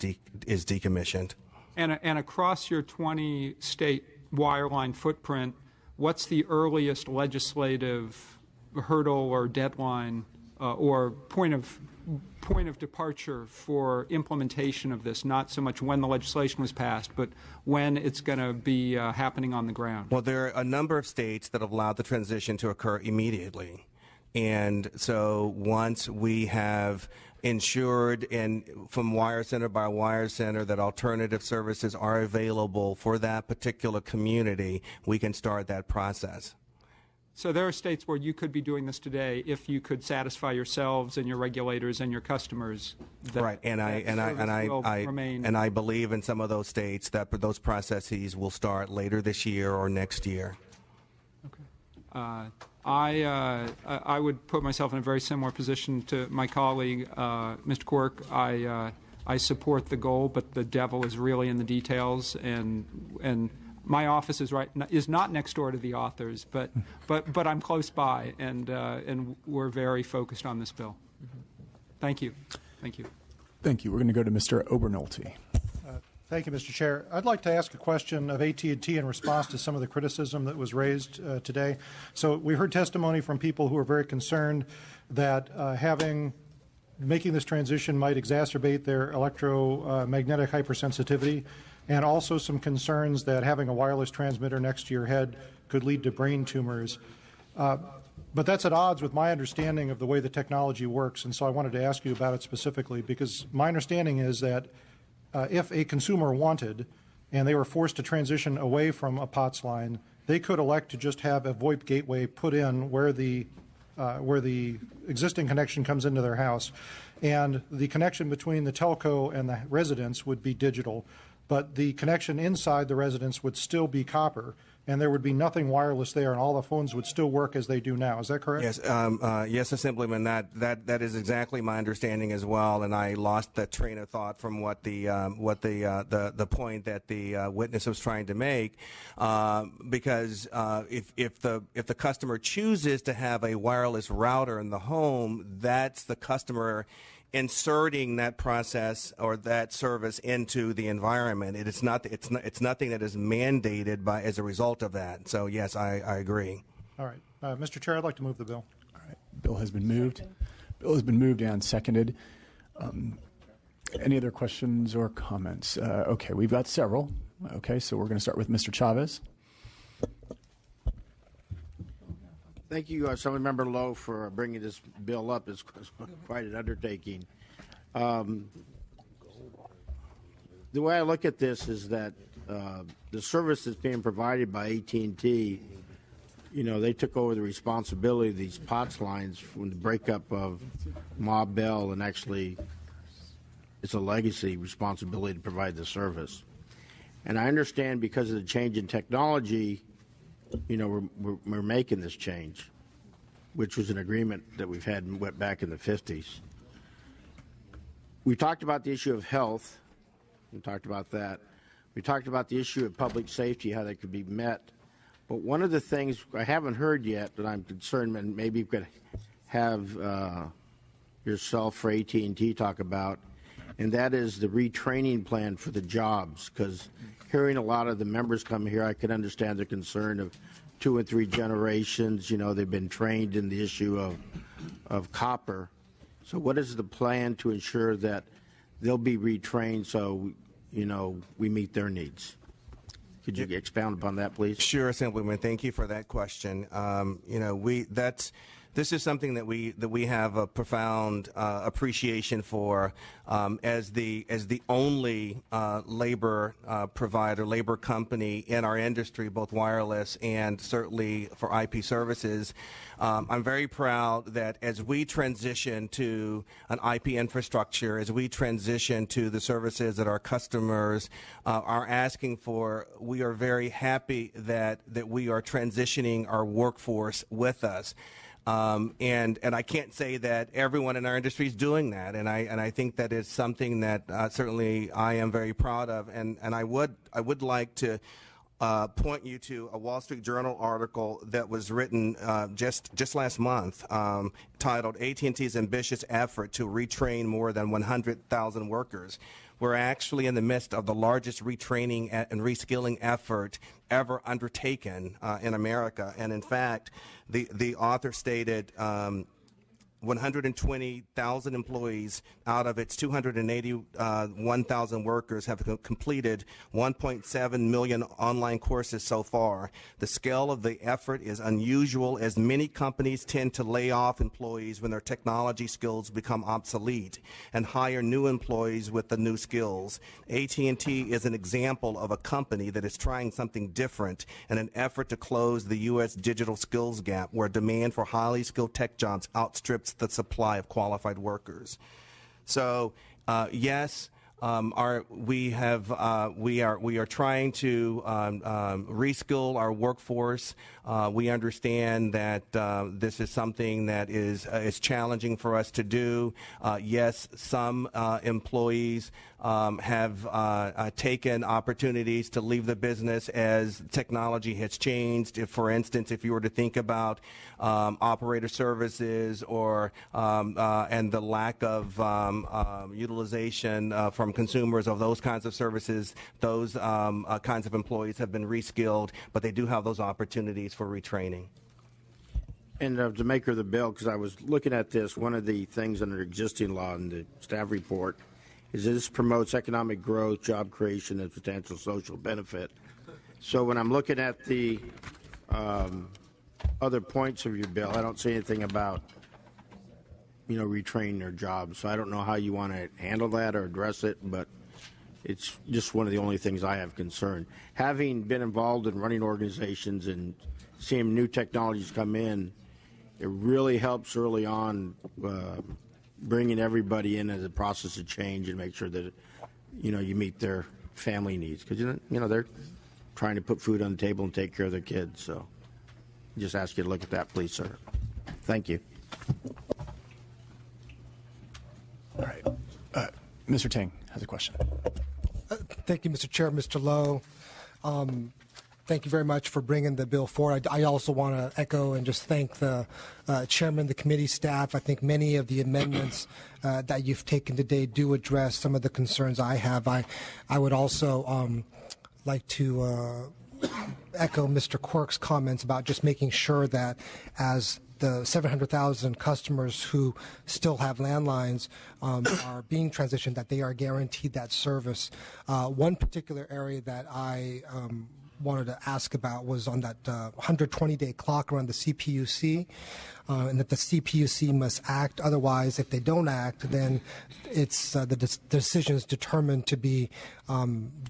decommissioned. And across your 20-state wireline footprint, what's the earliest legislative hurdle or deadline or point of departure for implementation of this? Not so much when the legislation was passed, but when it's going to be happening on the ground. Well, there are a number of states that have allowed the transition to occur immediately. And so once we have ensured from wire center by wire center that alternative services are available for that particular community, we can start that process. So there are states where you could be doing this today if you could satisfy yourselves and your regulators and your customers. Right, and I believe in some of those states that those processes will start later this year or next year. Okay. I would put myself in a very similar position to my colleague, Mr. Quirk. I support the goal, but the devil is really in the details, and my office is not next door to the authors, but I'm close by, and we're very focused on this bill. Thank you. Thank you. Thank you. We're going to go to Mr. Obernolte. Thank you, Mr. Chair. I'd like to ask a question of AT&T in response to some of the criticism that was raised today. So we heard testimony from people who are very concerned that making this transition might exacerbate their electromagnetic hypersensitivity, and also some concerns that having a wireless transmitter next to your head could lead to brain tumors. But that's at odds with my understanding of the way the technology works, and so I wanted to ask you about it specifically, because my understanding is that if a consumer wanted and they were forced to transition away from a POTS line, they could elect to just have a VoIP gateway put in where the existing connection comes into their house, and the connection between the telco and the residence would be digital, but the connection inside the residence would still be copper, and there would be nothing wireless there, and all the phones would still work as they do now. Is that correct? Yes, yes, Assemblyman. That is exactly my understanding as well, and I lost that train of thought from what the point that the witness was trying to make, because if the customer chooses to have a wireless router in the home, that's the customer inserting that process or that service into the environment. It's nothing that is mandated as a result of that. So yes, I agree. All right, Mr. Chair, I'd like to move the bill. All right, bill has been moved. Second. Bill has been moved and seconded. Any other questions or comments? Okay, we've got several. Okay, so we're going to start with Mr. Chavez. Thank you, Assemblymember Lowe, for bringing this bill up. It's quite an undertaking. The way I look at this is that the service that's being provided by AT&T, they took over the responsibility of these POTS lines from the breakup of Ma Bell, and actually it's a legacy responsibility to provide the service. And I understand because of the change in technology, we're making this change, which was an agreement that we've had back in the 50s. We talked about the issue of health. We talked about that. We talked about the issue of public safety, how that could be met. But one of the things I haven't heard yet that I'm concerned, and maybe you could have yourself for AT&T talk about, and that is the retraining plan for the jobs, because hearing a lot of the members come here, I can understand the concern of 2 and 3 generations. They've been trained in the issue of copper. So what is the plan to ensure that they'll be retrained so, we meet their needs? Could you expound upon that, please? Sure, Assemblyman. Thank you for that question. This is something that we have a profound appreciation for as the only labor provider, labor company in our industry, both wireless and certainly for IP services. I'm very proud that as we transition to an IP infrastructure, as we transition to the services that our customers are asking for, we are very happy that we are transitioning our workforce with us. And I can't say that everyone in our industry is doing that, and I think that is something that certainly I am very proud of, and I would like to point you to a Wall Street Journal article that was written just last month, titled "AT&T's Ambitious Effort to Retrain More Than 100,000 Workers." We're actually in the midst of the largest retraining and reskilling effort ever undertaken in America. And in fact, the author stated 120,000 employees out of its 281,000 workers have completed 1.7 million online courses so far. The scale of the effort is unusual, as many companies tend to lay off employees when their technology skills become obsolete and hire new employees with the new skills. AT&T is an example of a company that is trying something different in an effort to close the U.S. digital skills gap, where demand for highly skilled tech jobs outstrips the supply of qualified workers. So yes, we are trying to reskill our workforce. We understand that this is something that is challenging for us to do. Yes, some employees have taken opportunities to leave the business as technology has changed. If, for instance, if you were to think about operator services or and the lack of utilization from consumers of those kinds of services, those kinds of employees have been reskilled, but they do have those opportunities for retraining. And to make her the bill, because I was looking at this, one of the things under existing law in the staff report is that this promotes economic growth, job creation, and potential social benefit. So when I'm looking at the other points of your bill, I don't see anything about, retraining their jobs. So I don't know how you want to handle that or address it, but it's just one of the only things I have concern. Having been involved in running organizations and seeing new technologies come in, it really helps early on bringing everybody in as a process of change and make sure that, you meet their family needs. Because, they're trying to put food on the table and take care of their kids. So just ask you to look at that, please, sir. Thank you. All right. Mr. Ting has a question. Thank you, Mr. Chair. Mr. Lowe, thank you very much for bringing the bill forward. I also want to echo and just thank the chairman, the committee staff. I think many of the amendments that you've taken today do address some of the concerns I have. I would also like to echo Mr. Quirk's comments about just making sure that as the 700,000 customers who still have landlines are being transitioned, that they are guaranteed that service. One particular area that I wanted to ask about was on that 120-day clock around the CPUC, and that the CPUC must act. Otherwise, if they don't act, then it's the decision is determined to be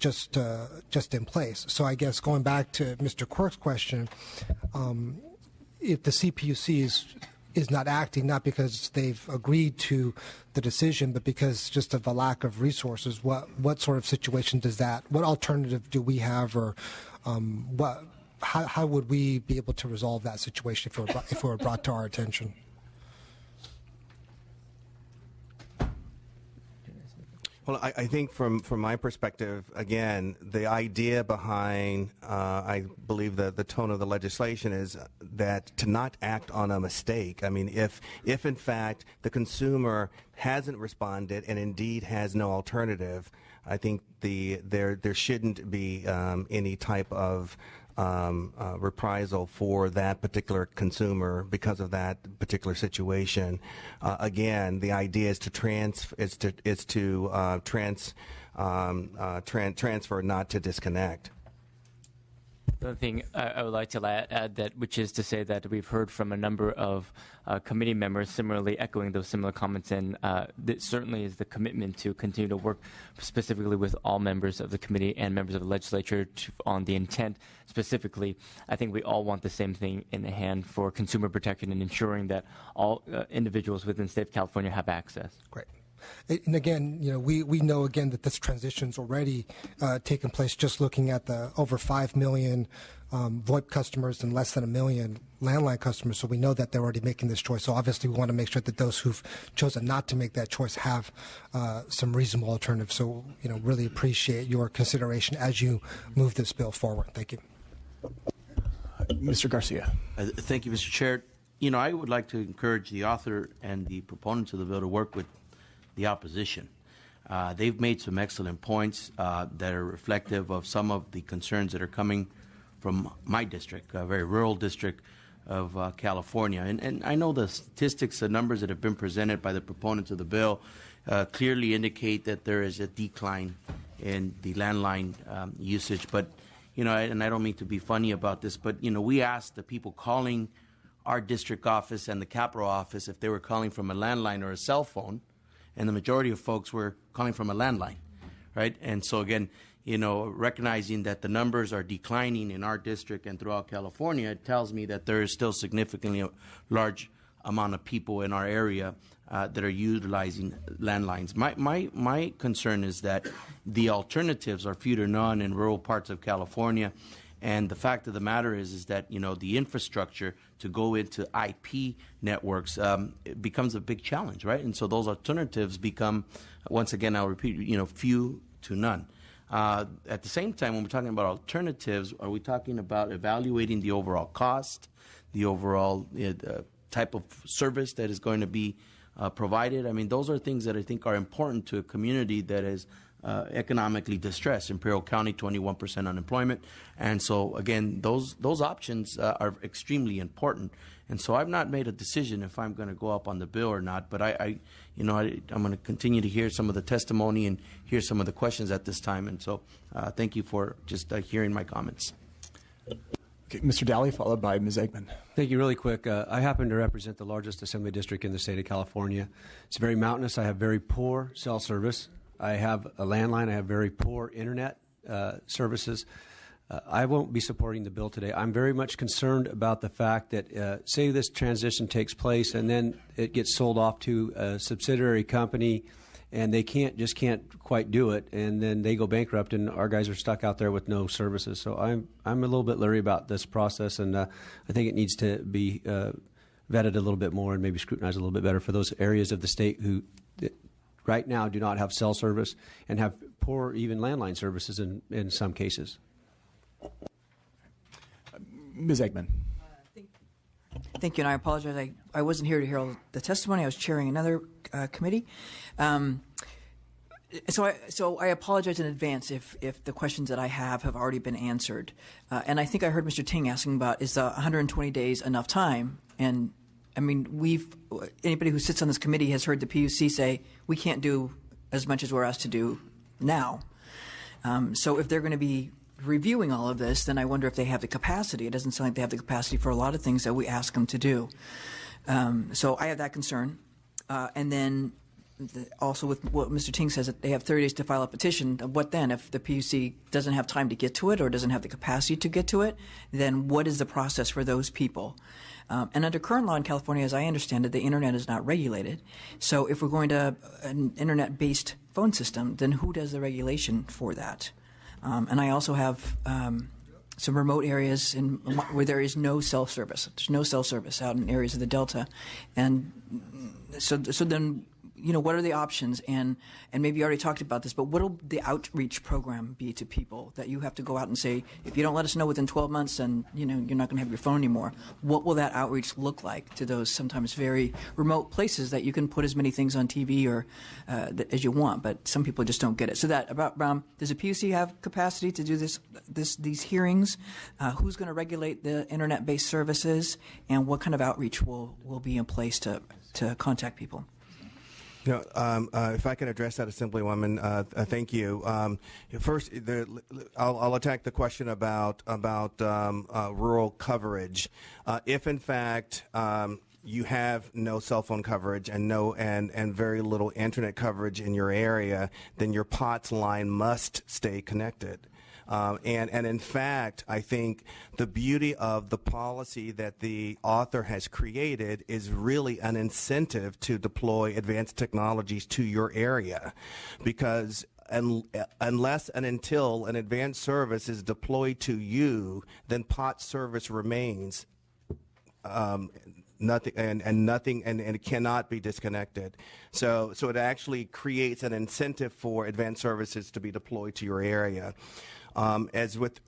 just in place. So I guess going back to Mr. Quirk's question, if the CPUC is not acting, not because they've agreed to the decision, but because just of the lack of resources, what sort of situation does that? What alternative do we have, or how would we be able to resolve that situation if it were brought to our attention? Well, I think from my perspective, again, the idea behind, I believe the tone of the legislation is that to not act on a mistake. I mean, if in fact the consumer hasn't responded and indeed has no alternative, I think there shouldn't be any type of reprisal for that particular consumer because of that particular situation. Again, the idea is to transfer, not to disconnect. The other thing I would like to add that, which is to say that we've heard from a number of committee members similarly echoing those similar comments, and that certainly is the commitment to continue to work specifically with all members of the committee and members of the legislature on the intent specifically. I think we all want the same thing in the hand for consumer protection and ensuring that all individuals within the state of California have access. Great. And again, we know again that this transition's already taken place. Just looking at the over 5 million VoIP customers and less than 1 million landline customers, so we know that they're already making this choice. So obviously, we want to make sure that those who've chosen not to make that choice have some reasonable alternatives. So really appreciate your consideration as you move this bill forward. Thank you, Mr. Garcia. Thank you, Mr. Chair. I would like to encourage the author and the proponents of the bill to work with the opposition. They've made some excellent points that are reflective of some of the concerns that are coming from my district, a very rural district of California. And I know the statistics, the numbers that have been presented by the proponents of the bill clearly indicate that there is a decline in the landline usage. But, and I don't mean to be funny about this, but, we asked the people calling our district office and the capital office if they were calling from a landline or a cell phone, and the majority of folks were calling from a landline, right? And so again, recognizing that the numbers are declining in our district and throughout California, it tells me that there is still significantly a large amount of people in our area that are utilizing landlines. My concern is that the alternatives are few to none in rural parts of California. And the fact of the matter is that, the infrastructure to go into IP networks, it becomes a big challenge, right? And so those alternatives become, once again, I'll repeat, few to none. At the same time, when we're talking about alternatives, are we talking about evaluating the overall cost, the overall type of service that is going to be provided? I mean, those are things that I think are important to a community that is economically distressed. Imperial County, 21% unemployment. And so, again, those options are extremely important. And so I've not made a decision if I'm going to go up on the bill or not, but I'm going to continue to hear some of the testimony and hear some of the questions at this time. And so thank you for just hearing my comments. Okay, Mr. Dahle, followed by Ms. Eggman. Thank you. Really quick, I happen to represent the largest assembly district in the state of California. It's very mountainous. I have very poor cell service. I have a landline. I have very poor internet services. I won't be supporting the bill today. I'm very much concerned about the fact that, say this transition takes place and then it gets sold off to a subsidiary company and they can't quite do it, and then they go bankrupt and our guys are stuck out there with no services. So I'm a little bit leery about this process, and I think it needs to be vetted a little bit more and maybe scrutinized a little bit better for those areas of the state who right now do not have cell service and have poor even landline services in some cases. Ms. Eggman. Thank you, and I apologize. I wasn't here to hear all the testimony. I was chairing another committee. So I apologize in advance if the questions that I have already been answered. And I think I heard Mr. Ting asking about, is 120 days enough time? And I mean, anybody who sits on this committee has heard the PUC say we can't do as much as we're asked to do now. So if they're going to be reviewing all of this, then I wonder if they have the capacity. It doesn't sound like they have the capacity for a lot of things that we ask them to do. So I have that concern. And then also with what Mr. Ting says, that they have 30 days to file a petition. What then? If the PUC doesn't have time to get to it or doesn't have the capacity to get to it, then what is the process for those people? And under current law in California, as I understand it, the Internet is not regulated. So if we're going to an Internet-based phone system, then who does the regulation for that? And I also have some remote areas where there is no cell service. There's no cell service out in areas of the Delta. And so then, what are the options? And maybe you already talked about this, but what will the outreach program be to people that you have to go out and say, if you don't let us know within 12 months, then, you're not going to have your phone anymore. What will that outreach look like to those sometimes very remote places that you can put as many things on TV or as you want, but some people just don't get it. So does the PUC have capacity to do these hearings? Who's going to regulate the Internet-based services? And what kind of outreach will be in place to contact people? If I can address that, Assemblywoman, thank you. First, I'll attack the question about rural coverage. If in fact you have no cell phone coverage and very little internet coverage in your area, then your POTS line must stay connected. And in fact, I think the beauty of the policy that the author has created is really an incentive to deploy advanced technologies to your area, because unless and until an advanced service is deployed to you, then POTS service remains nothing, and it cannot be disconnected. So it actually creates an incentive for advanced services to be deployed to your area. As with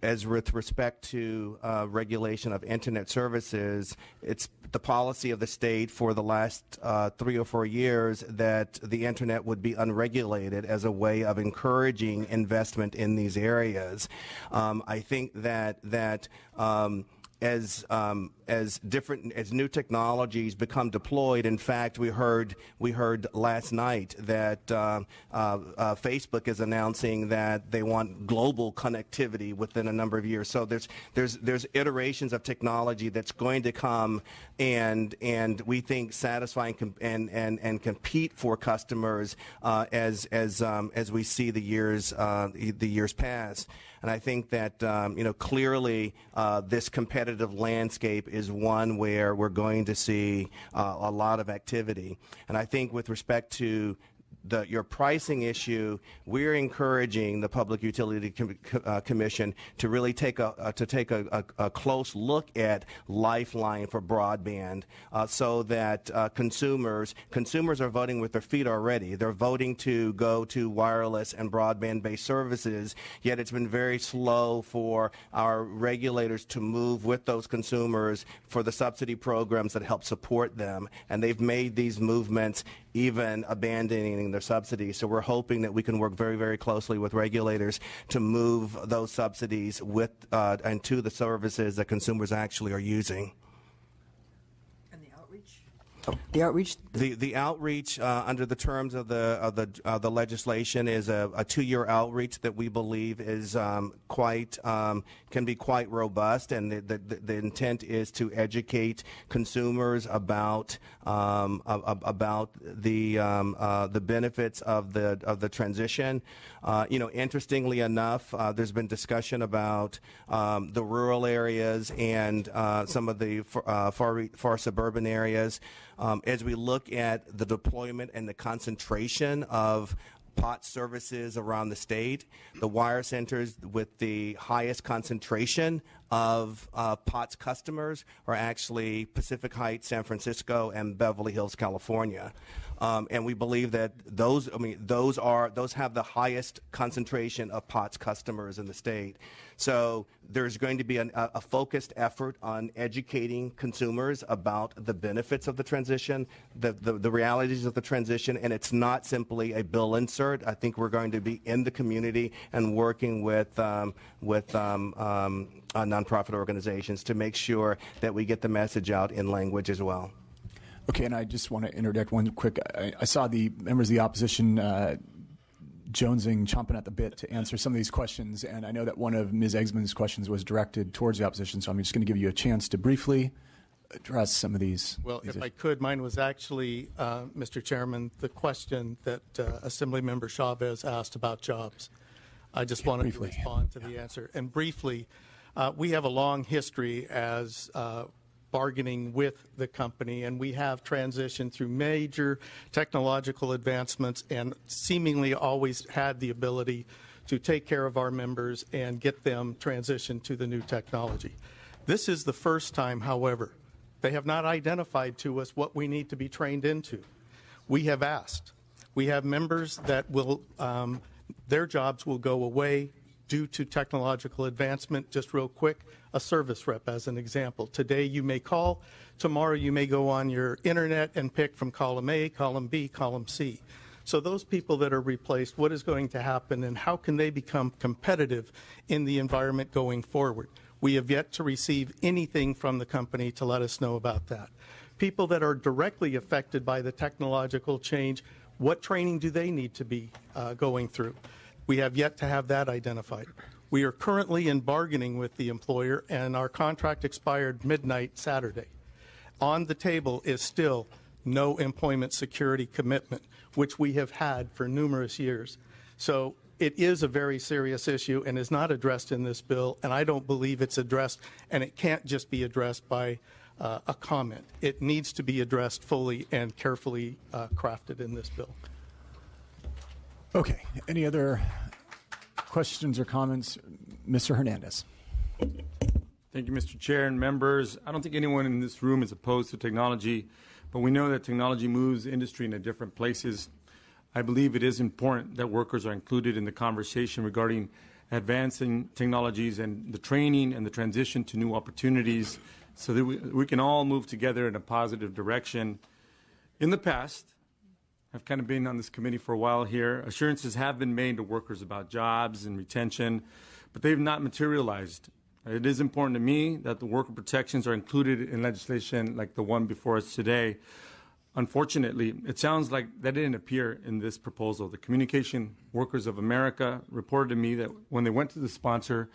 respect to regulation of internet services, it's the policy of the state for the last 3 or 4 years that the internet would be unregulated as a way of encouraging investment in these areas. I think that as new technologies become deployed, in fact, we heard last night that Facebook is announcing that they want global connectivity within a number of years. So there's iterations of technology that's going to come and we think satisfy and compete for customers as we see the years pass. And I think that clearly this competitive landscape is one where we're going to see a lot of activity. And I think with respect to your pricing issue, we're encouraging the Public Utility Commission to really take a close look at Lifeline for broadband, so that consumers are voting with their feet already. They're voting to go to wireless and broadband-based services, yet it's been very slow for our regulators to move with those consumers for the subsidy programs that help support them. And they've made these movements, even abandoning their subsidies. So we're hoping that we can work very, very closely with regulators to move those subsidies with and to the services that consumers actually are using. The outreach. The outreach under the terms of the legislation is a 2-year outreach that we believe is can be quite robust, and the intent is to educate consumers about the benefits of the transition. Interestingly enough, there's been discussion about the rural areas and some of the far suburban areas. As we look at the deployment and the concentration of POTS services around the state, the wire centers with the highest concentration of POTS customers are actually Pacific Heights, San Francisco, and Beverly Hills, California. And we believe that those have the highest concentration of POTS customers in the state. So there's going to be a focused effort on educating consumers about the benefits of the transition, the realities of the transition, and it's not simply a bill insert. I think we're going to be in the community and working with nonprofit organizations to make sure that we get the message out in language as well. Okay, and I just want to interject one quick. I saw the members of the opposition jonesing, chomping at the bit to answer some of these questions, and I know that one of Ms. Eggman's questions was directed towards the opposition, so I'm just going to give you a chance to briefly address some of these. Well, if I could, mine was actually, Mr. Chairman, the question that Assemblymember Chavez asked about jobs. I just wanted to respond to the answer. And briefly, we have a long history as bargaining with the company, and we have transitioned through major technological advancements and seemingly always had the ability to take care of our members and get them transitioned to the new technology. This is the first time, however, they have not identified to us what we need to be trained into. We have asked. We have members that will, their jobs will go away due to technological advancement. Just real quick, a service rep as an example. Today you may call, tomorrow you may go on your internet and pick from column A, column B, column C. So those people that are replaced, what is going to happen and how can they become competitive in the environment going forward? We have yet to receive anything from the company to let us know about that. People that are directly affected by the technological change, what training do they need to be going through? We have yet to have that identified. We are currently in bargaining with the employer, and our contract expired midnight Saturday. On the table is still no employment security commitment, which we have had for numerous years. So it is a very serious issue and is not addressed in this bill, and I don't believe it's addressed, and it can't just be addressed by a comment. It needs to be addressed fully and carefully crafted in this bill. Okay. Any other questions or comments? Mr. Hernandez. Thank you, Mr. Chair and members. I don't think anyone in this room is opposed to technology, but we know that technology moves the industry into different places. I believe it is important that workers are included in the conversation regarding advancing technologies and the training and the transition to new opportunities so that we can all move together in a positive direction. In the past, I've kind of been on this committee for a while here. Assurances have been made to workers about jobs and retention, but they've not materialized. It is important to me that the worker protections are included in legislation like the one before us today. Unfortunately, it sounds like that didn't appear in this proposal. The Communication Workers of America reported to me that when they went to the sponsor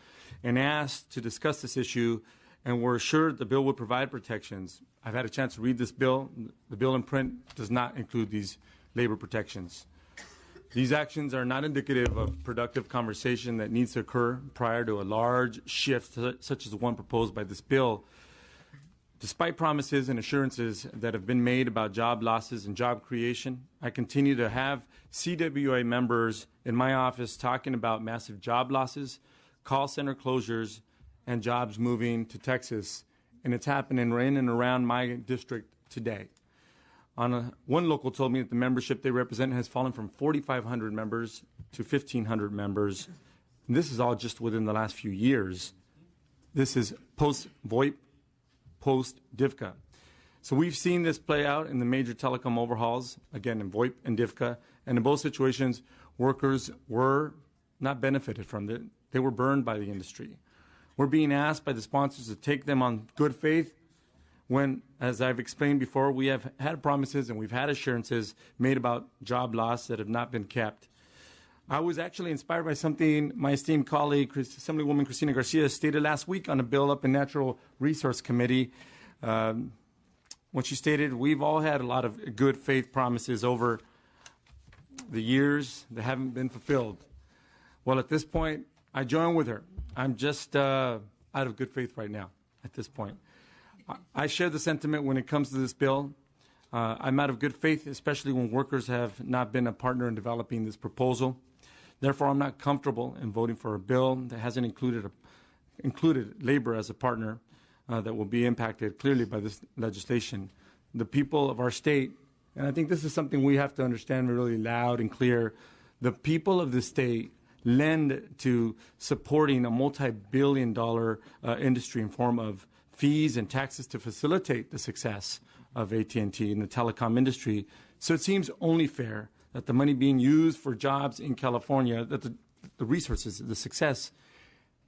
and asked to discuss this issue and were assured the bill would provide protections, I've had a chance to read this bill. The bill in print does not include these labor protections. These actions are not indicative of productive conversation that needs to occur prior to a large shift such as the one proposed by this bill. Despite promises and assurances that have been made about job losses and job creation, I continue to have CWA members in my office talking about massive job losses, call center closures, and jobs moving to Texas. And it's happening in and around my district today. One local told me that the membership they represent has fallen from 4,500 members to 1,500 members. And this is all just within the last few years. This is post-VoIP, post-DIVCA. So we've seen this play out in the major telecom overhauls, again in VoIP and DIVCA, and in both situations, workers were not benefited from it. They were burned by the industry. We're being asked by the sponsors to take them on good faith when, as I've explained before, we have had promises and we've had assurances made about job loss that have not been kept. I was actually inspired by something my esteemed colleague, Assemblywoman Cristina Garcia, stated last week on a bill up in Natural Resource Committee. When she stated, we've all had a lot of good faith promises over the years that haven't been fulfilled. Well, at this point, I join with her. I'm just out of good faith right now at this point. I share the sentiment when it comes to this bill. I'm out of good faith, especially when workers have not been a partner in developing this proposal. Therefore, I'm not comfortable in voting for a bill that hasn't included labor as a partner that will be impacted clearly by this legislation. The people of our state, and I think this is something we have to understand really loud and clear, the people of the state lend to supporting a multi-billion-dollar industry in form of fees and taxes to facilitate the success of AT&T in the telecom industry. So it seems only fair that the money being used for jobs in California, that the resources, the success,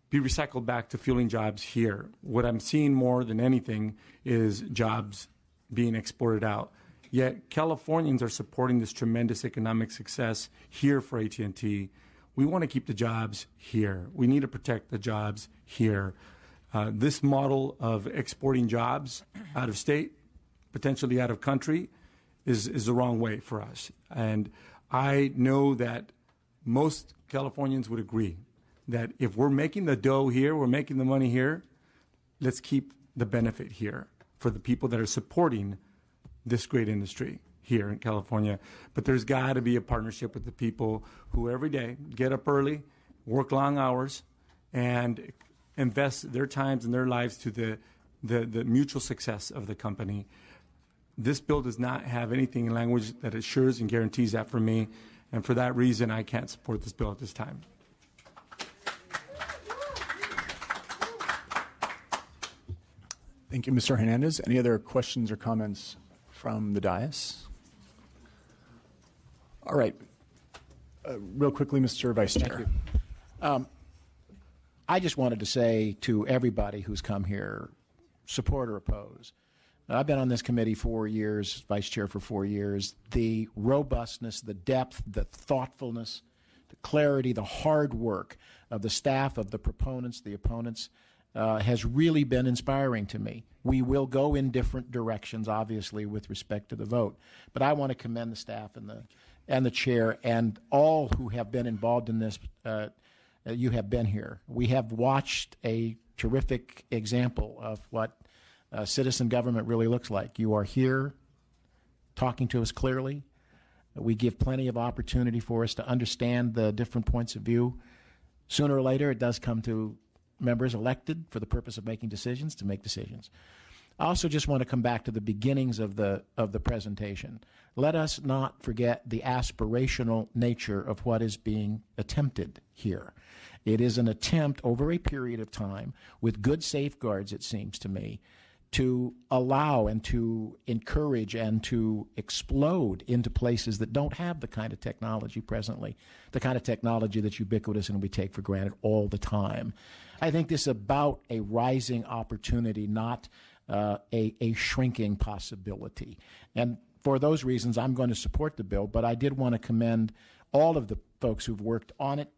be recycled back to fueling jobs here. What I'm seeing more than anything is jobs being exported out. Yet Californians are supporting this tremendous economic success here for AT&T. We want to keep the jobs here. We need to protect the jobs here. This model of exporting jobs out of state, potentially out of country, is the wrong way for us. And I know that most Californians would agree that if we're making the dough here, we're making the money here, let's keep the benefit here for the people that are supporting this great industry here in California. But there's got to be a partnership with the people who every day get up early, work long hours, and invest their times and their lives to the mutual success of the company. This bill does not have anything in language that assures and guarantees that for me, and for that reason, I can't support this bill at this time. Thank you, Mr. Hernandez. Any other questions or comments from the dais? All right. Real quickly, Mr. Vice Chair. Thank you. I just wanted to say to everybody who's come here, support or oppose, I've been on this committee 4 years, vice chair for 4 years. The robustness, the depth, the thoughtfulness, the clarity, the hard work of the staff, of the proponents, the opponents, has really been inspiring to me. We will go in different directions, obviously, with respect to the vote. But I want to commend the staff and the chair and all who have been involved in this. You have been here. We have watched a terrific example of what citizen government really looks like. You are here talking to us clearly. We give plenty of opportunity for us to understand the different points of view. Sooner or later, it does come to members elected for the purpose of making decisions to make decisions. I also just want to come back to the beginnings of the presentation. Let us not forget the aspirational nature of what is being attempted here. It is an attempt over a period of time with good safeguards, it seems to me, to allow and to encourage and to explode into places that don't have the kind of technology presently, the kind of technology that's ubiquitous and we take for granted all the time. I think this is about a rising opportunity, not a shrinking possibility. And for those reasons, I'm going to support the bill, but I did want to commend all of the folks who've worked on it.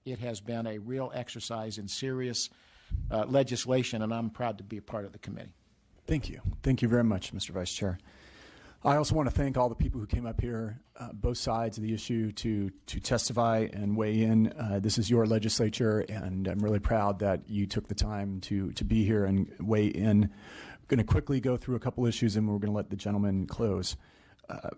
It has been a real exercise in serious legislation, and I'm proud to be a part of the committee. Thank you. Thank you very much, Mr. Vice Chair. I also want to thank all the people who came up here, both sides of the issue, to testify and weigh in. This is your legislature, and I'm really proud that you took the time to be here and weigh in going to quickly go through a couple issues, and we're going to let the gentleman close.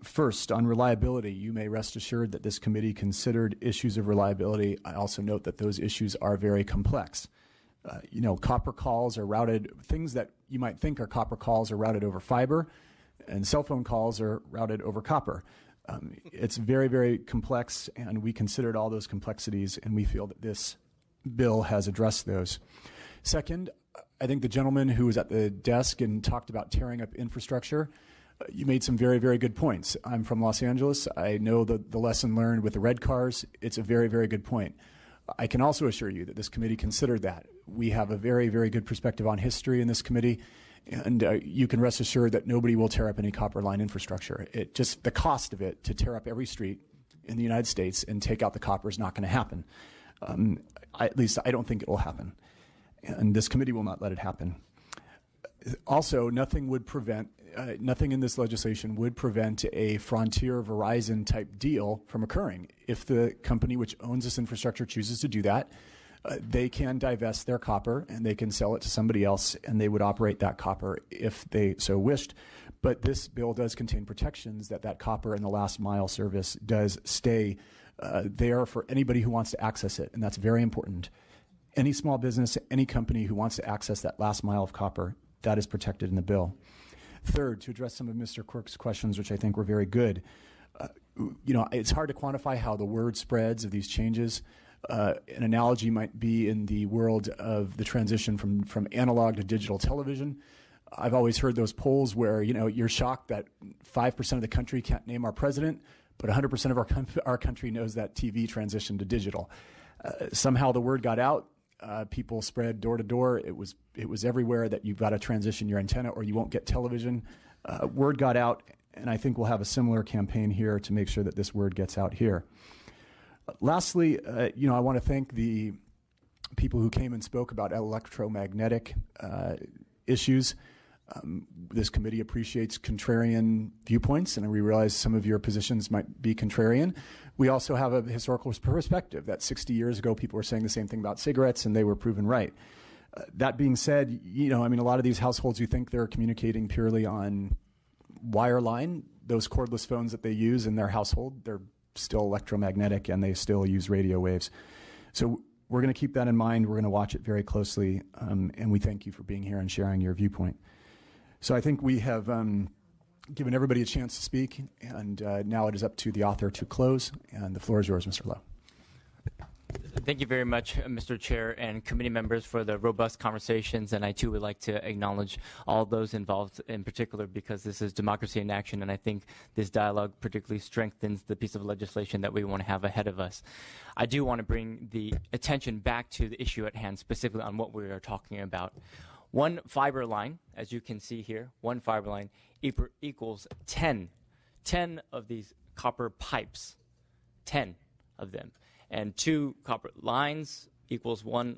First, on reliability, you may rest assured that this committee considered issues of reliability. I also note that those issues are very complex. Copper calls are routed, things that you might think are copper calls are routed over fiber, and cell phone calls are routed over copper. It's very, very complex, and we considered all those complexities, and we feel that this bill has addressed those. Second, I think the gentleman who was at the desk and talked about tearing up infrastructure, you made some very, very good points. I'm from Los Angeles. I know the lesson learned with the red cars. It's a very, very good point. I can also assure you that this committee considered that. We have a very, very good perspective on history in this committee, and you can rest assured that nobody will tear up any copper line infrastructure. The cost of it to tear up every street in the United States and take out the copper is not going to happen. At least I don't think it will happen. And this committee will not let it happen. Also, nothing in this legislation would prevent a Frontier Verizon type deal from occurring. If the company which owns this infrastructure chooses to do that, they can divest their copper and they can sell it to somebody else, and they would operate that copper if they so wished. But this bill does contain protections that copper and the last mile service does stay there for anybody who wants to access it, and that's very important. Any small business, any company who wants to access that last mile of copper, that is protected in the bill. Third, to address some of Mr. Quirk's questions, which I think were very good, it's hard to quantify how the word spreads of these changes. An analogy might be in the world of the transition from analog to digital television. I've always heard those polls where, you're shocked that 5% of the country can't name our president, but 100% of our country knows that TV transitioned to digital. Somehow the word got out. People spread door to door. It was everywhere that you've got to transition your antenna or you won't get television. Word got out, and I think we'll have a similar campaign here to make sure that this word gets out here. Lastly, I want to thank the people who came and spoke about electromagnetic issues. This committee appreciates contrarian viewpoints, and we realize some of your positions might be contrarian. We also have a historical perspective that 60 years ago people were saying the same thing about cigarettes, and they were proven right. That being said, a lot of these households who think they're communicating purely on wireline, those cordless phones that they use in their household, they're still electromagnetic and they still use radio waves. So we're going to keep that in mind. We're going to watch it very closely, and we thank you for being here and sharing your viewpoint. So I think we have given everybody a chance to speak, and now it is up to the author to close, and the floor is yours, Mr. Lowe. Thank you very much, Mr. Chair and committee members, for the robust conversations, and I too would like to acknowledge all those involved in particular, because this is democracy in action, and I think this dialogue particularly strengthens the piece of legislation that we want to have ahead of us. I do want to bring the attention back to the issue at hand, specifically on what we are talking about. One fiber line, as you can see here, one fiber line equals 10 of these copper pipes, 10 of them. And 2 copper lines equals 1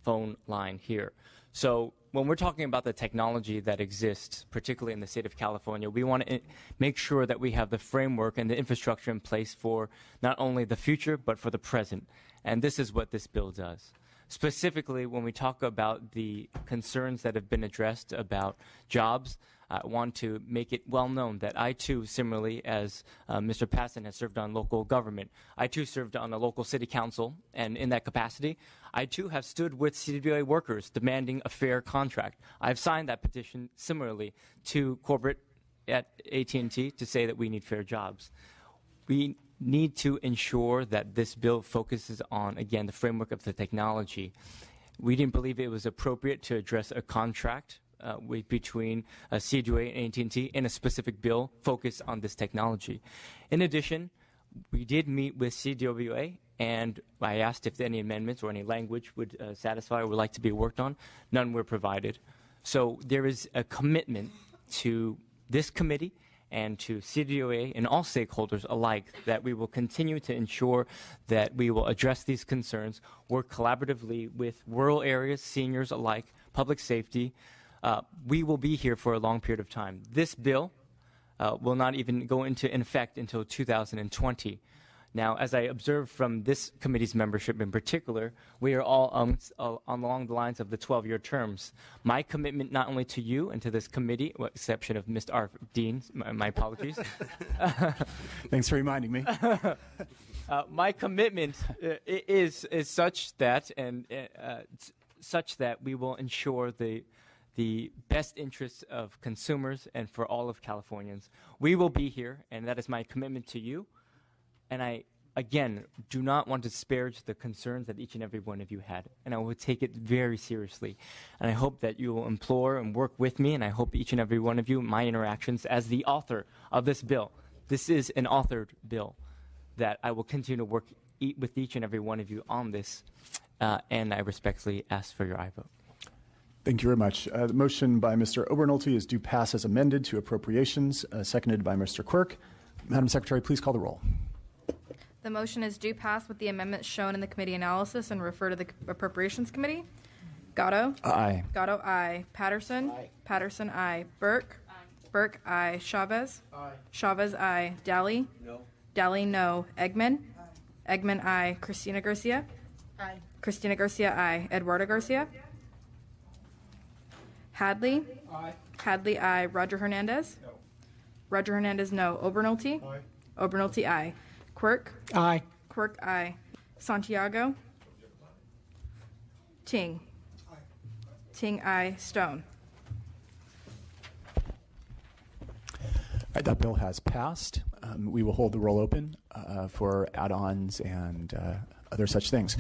phone line here. So when we're talking about the technology that exists, particularly in the state of California, we want to make sure that we have the framework and the infrastructure in place for not only the future, but for the present. And this is what this bill does. Specifically, when we talk about the concerns that have been addressed about jobs, I want to make it well known that I too, similarly as Mr. Patterson has served on local government, I too served on a local city council, and in that capacity, I too have stood with CWA workers demanding a fair contract. I've signed that petition similarly to corporate at AT&T to say that we need fair jobs. We need to ensure that this bill focuses on, again, the framework of the technology. We didn't believe it was appropriate to address a contract between CWA and AT&T in a specific bill focused on this technology. In addition, we did meet with CWA, and I asked if any amendments or any language would satisfy or would like to be worked on. None were provided. So there is a commitment to this committee and to CWA and all stakeholders alike that we will continue to ensure that we will address these concerns, work collaboratively with rural areas, seniors alike, public safety. We will be here for a long period of time. This bill will not even go into effect until 2020. Now, as I observed from this committee's membership in particular, we are all along the lines of the 12-year terms. My commitment not only to you and to this committee, with exception of Mr. R. Dean, my apologies. Thanks for reminding me. My commitment is such that we will ensure the best interests of consumers and for all of Californians. We will be here, and that is my commitment to you. And I, again, do not want to disparage the concerns that each and every one of you had. And I will take it very seriously. And I hope that you will implore and work with me, and I hope each and every one of you, my interactions as the author of this bill, this is an authored bill, that I will continue to work with each and every one of you on this. And I respectfully ask for your aye vote. Thank you very much. The motion by Mr. Obernolte is do pass as amended to appropriations, seconded by Mr. Quirk. Madam Secretary, please call the roll. The motion is due pass with the amendments shown in the committee analysis and refer to the Appropriations Committee. Gatto? Aye. Gatto, aye. Patterson? Aye. Patterson, aye. Burke? Aye. Burke, aye. Chavez? Aye. Chavez, aye. Dahle? No. Dahle, no. Eggman? Aye. Eggman, aye. Christina Garcia? Aye. Christina Garcia, aye. Eduardo Garcia? Hadley? Aye. Hadley, aye. Roger Hernandez? No. Roger Hernandez, no. Obernolte? Aye. Obernolte, aye. Quirk? Aye. Quirk, aye. Santiago? Ting? Aye. Ting, aye. Stone? All right, that bill has passed. We will hold the roll open for add-ons and other such things.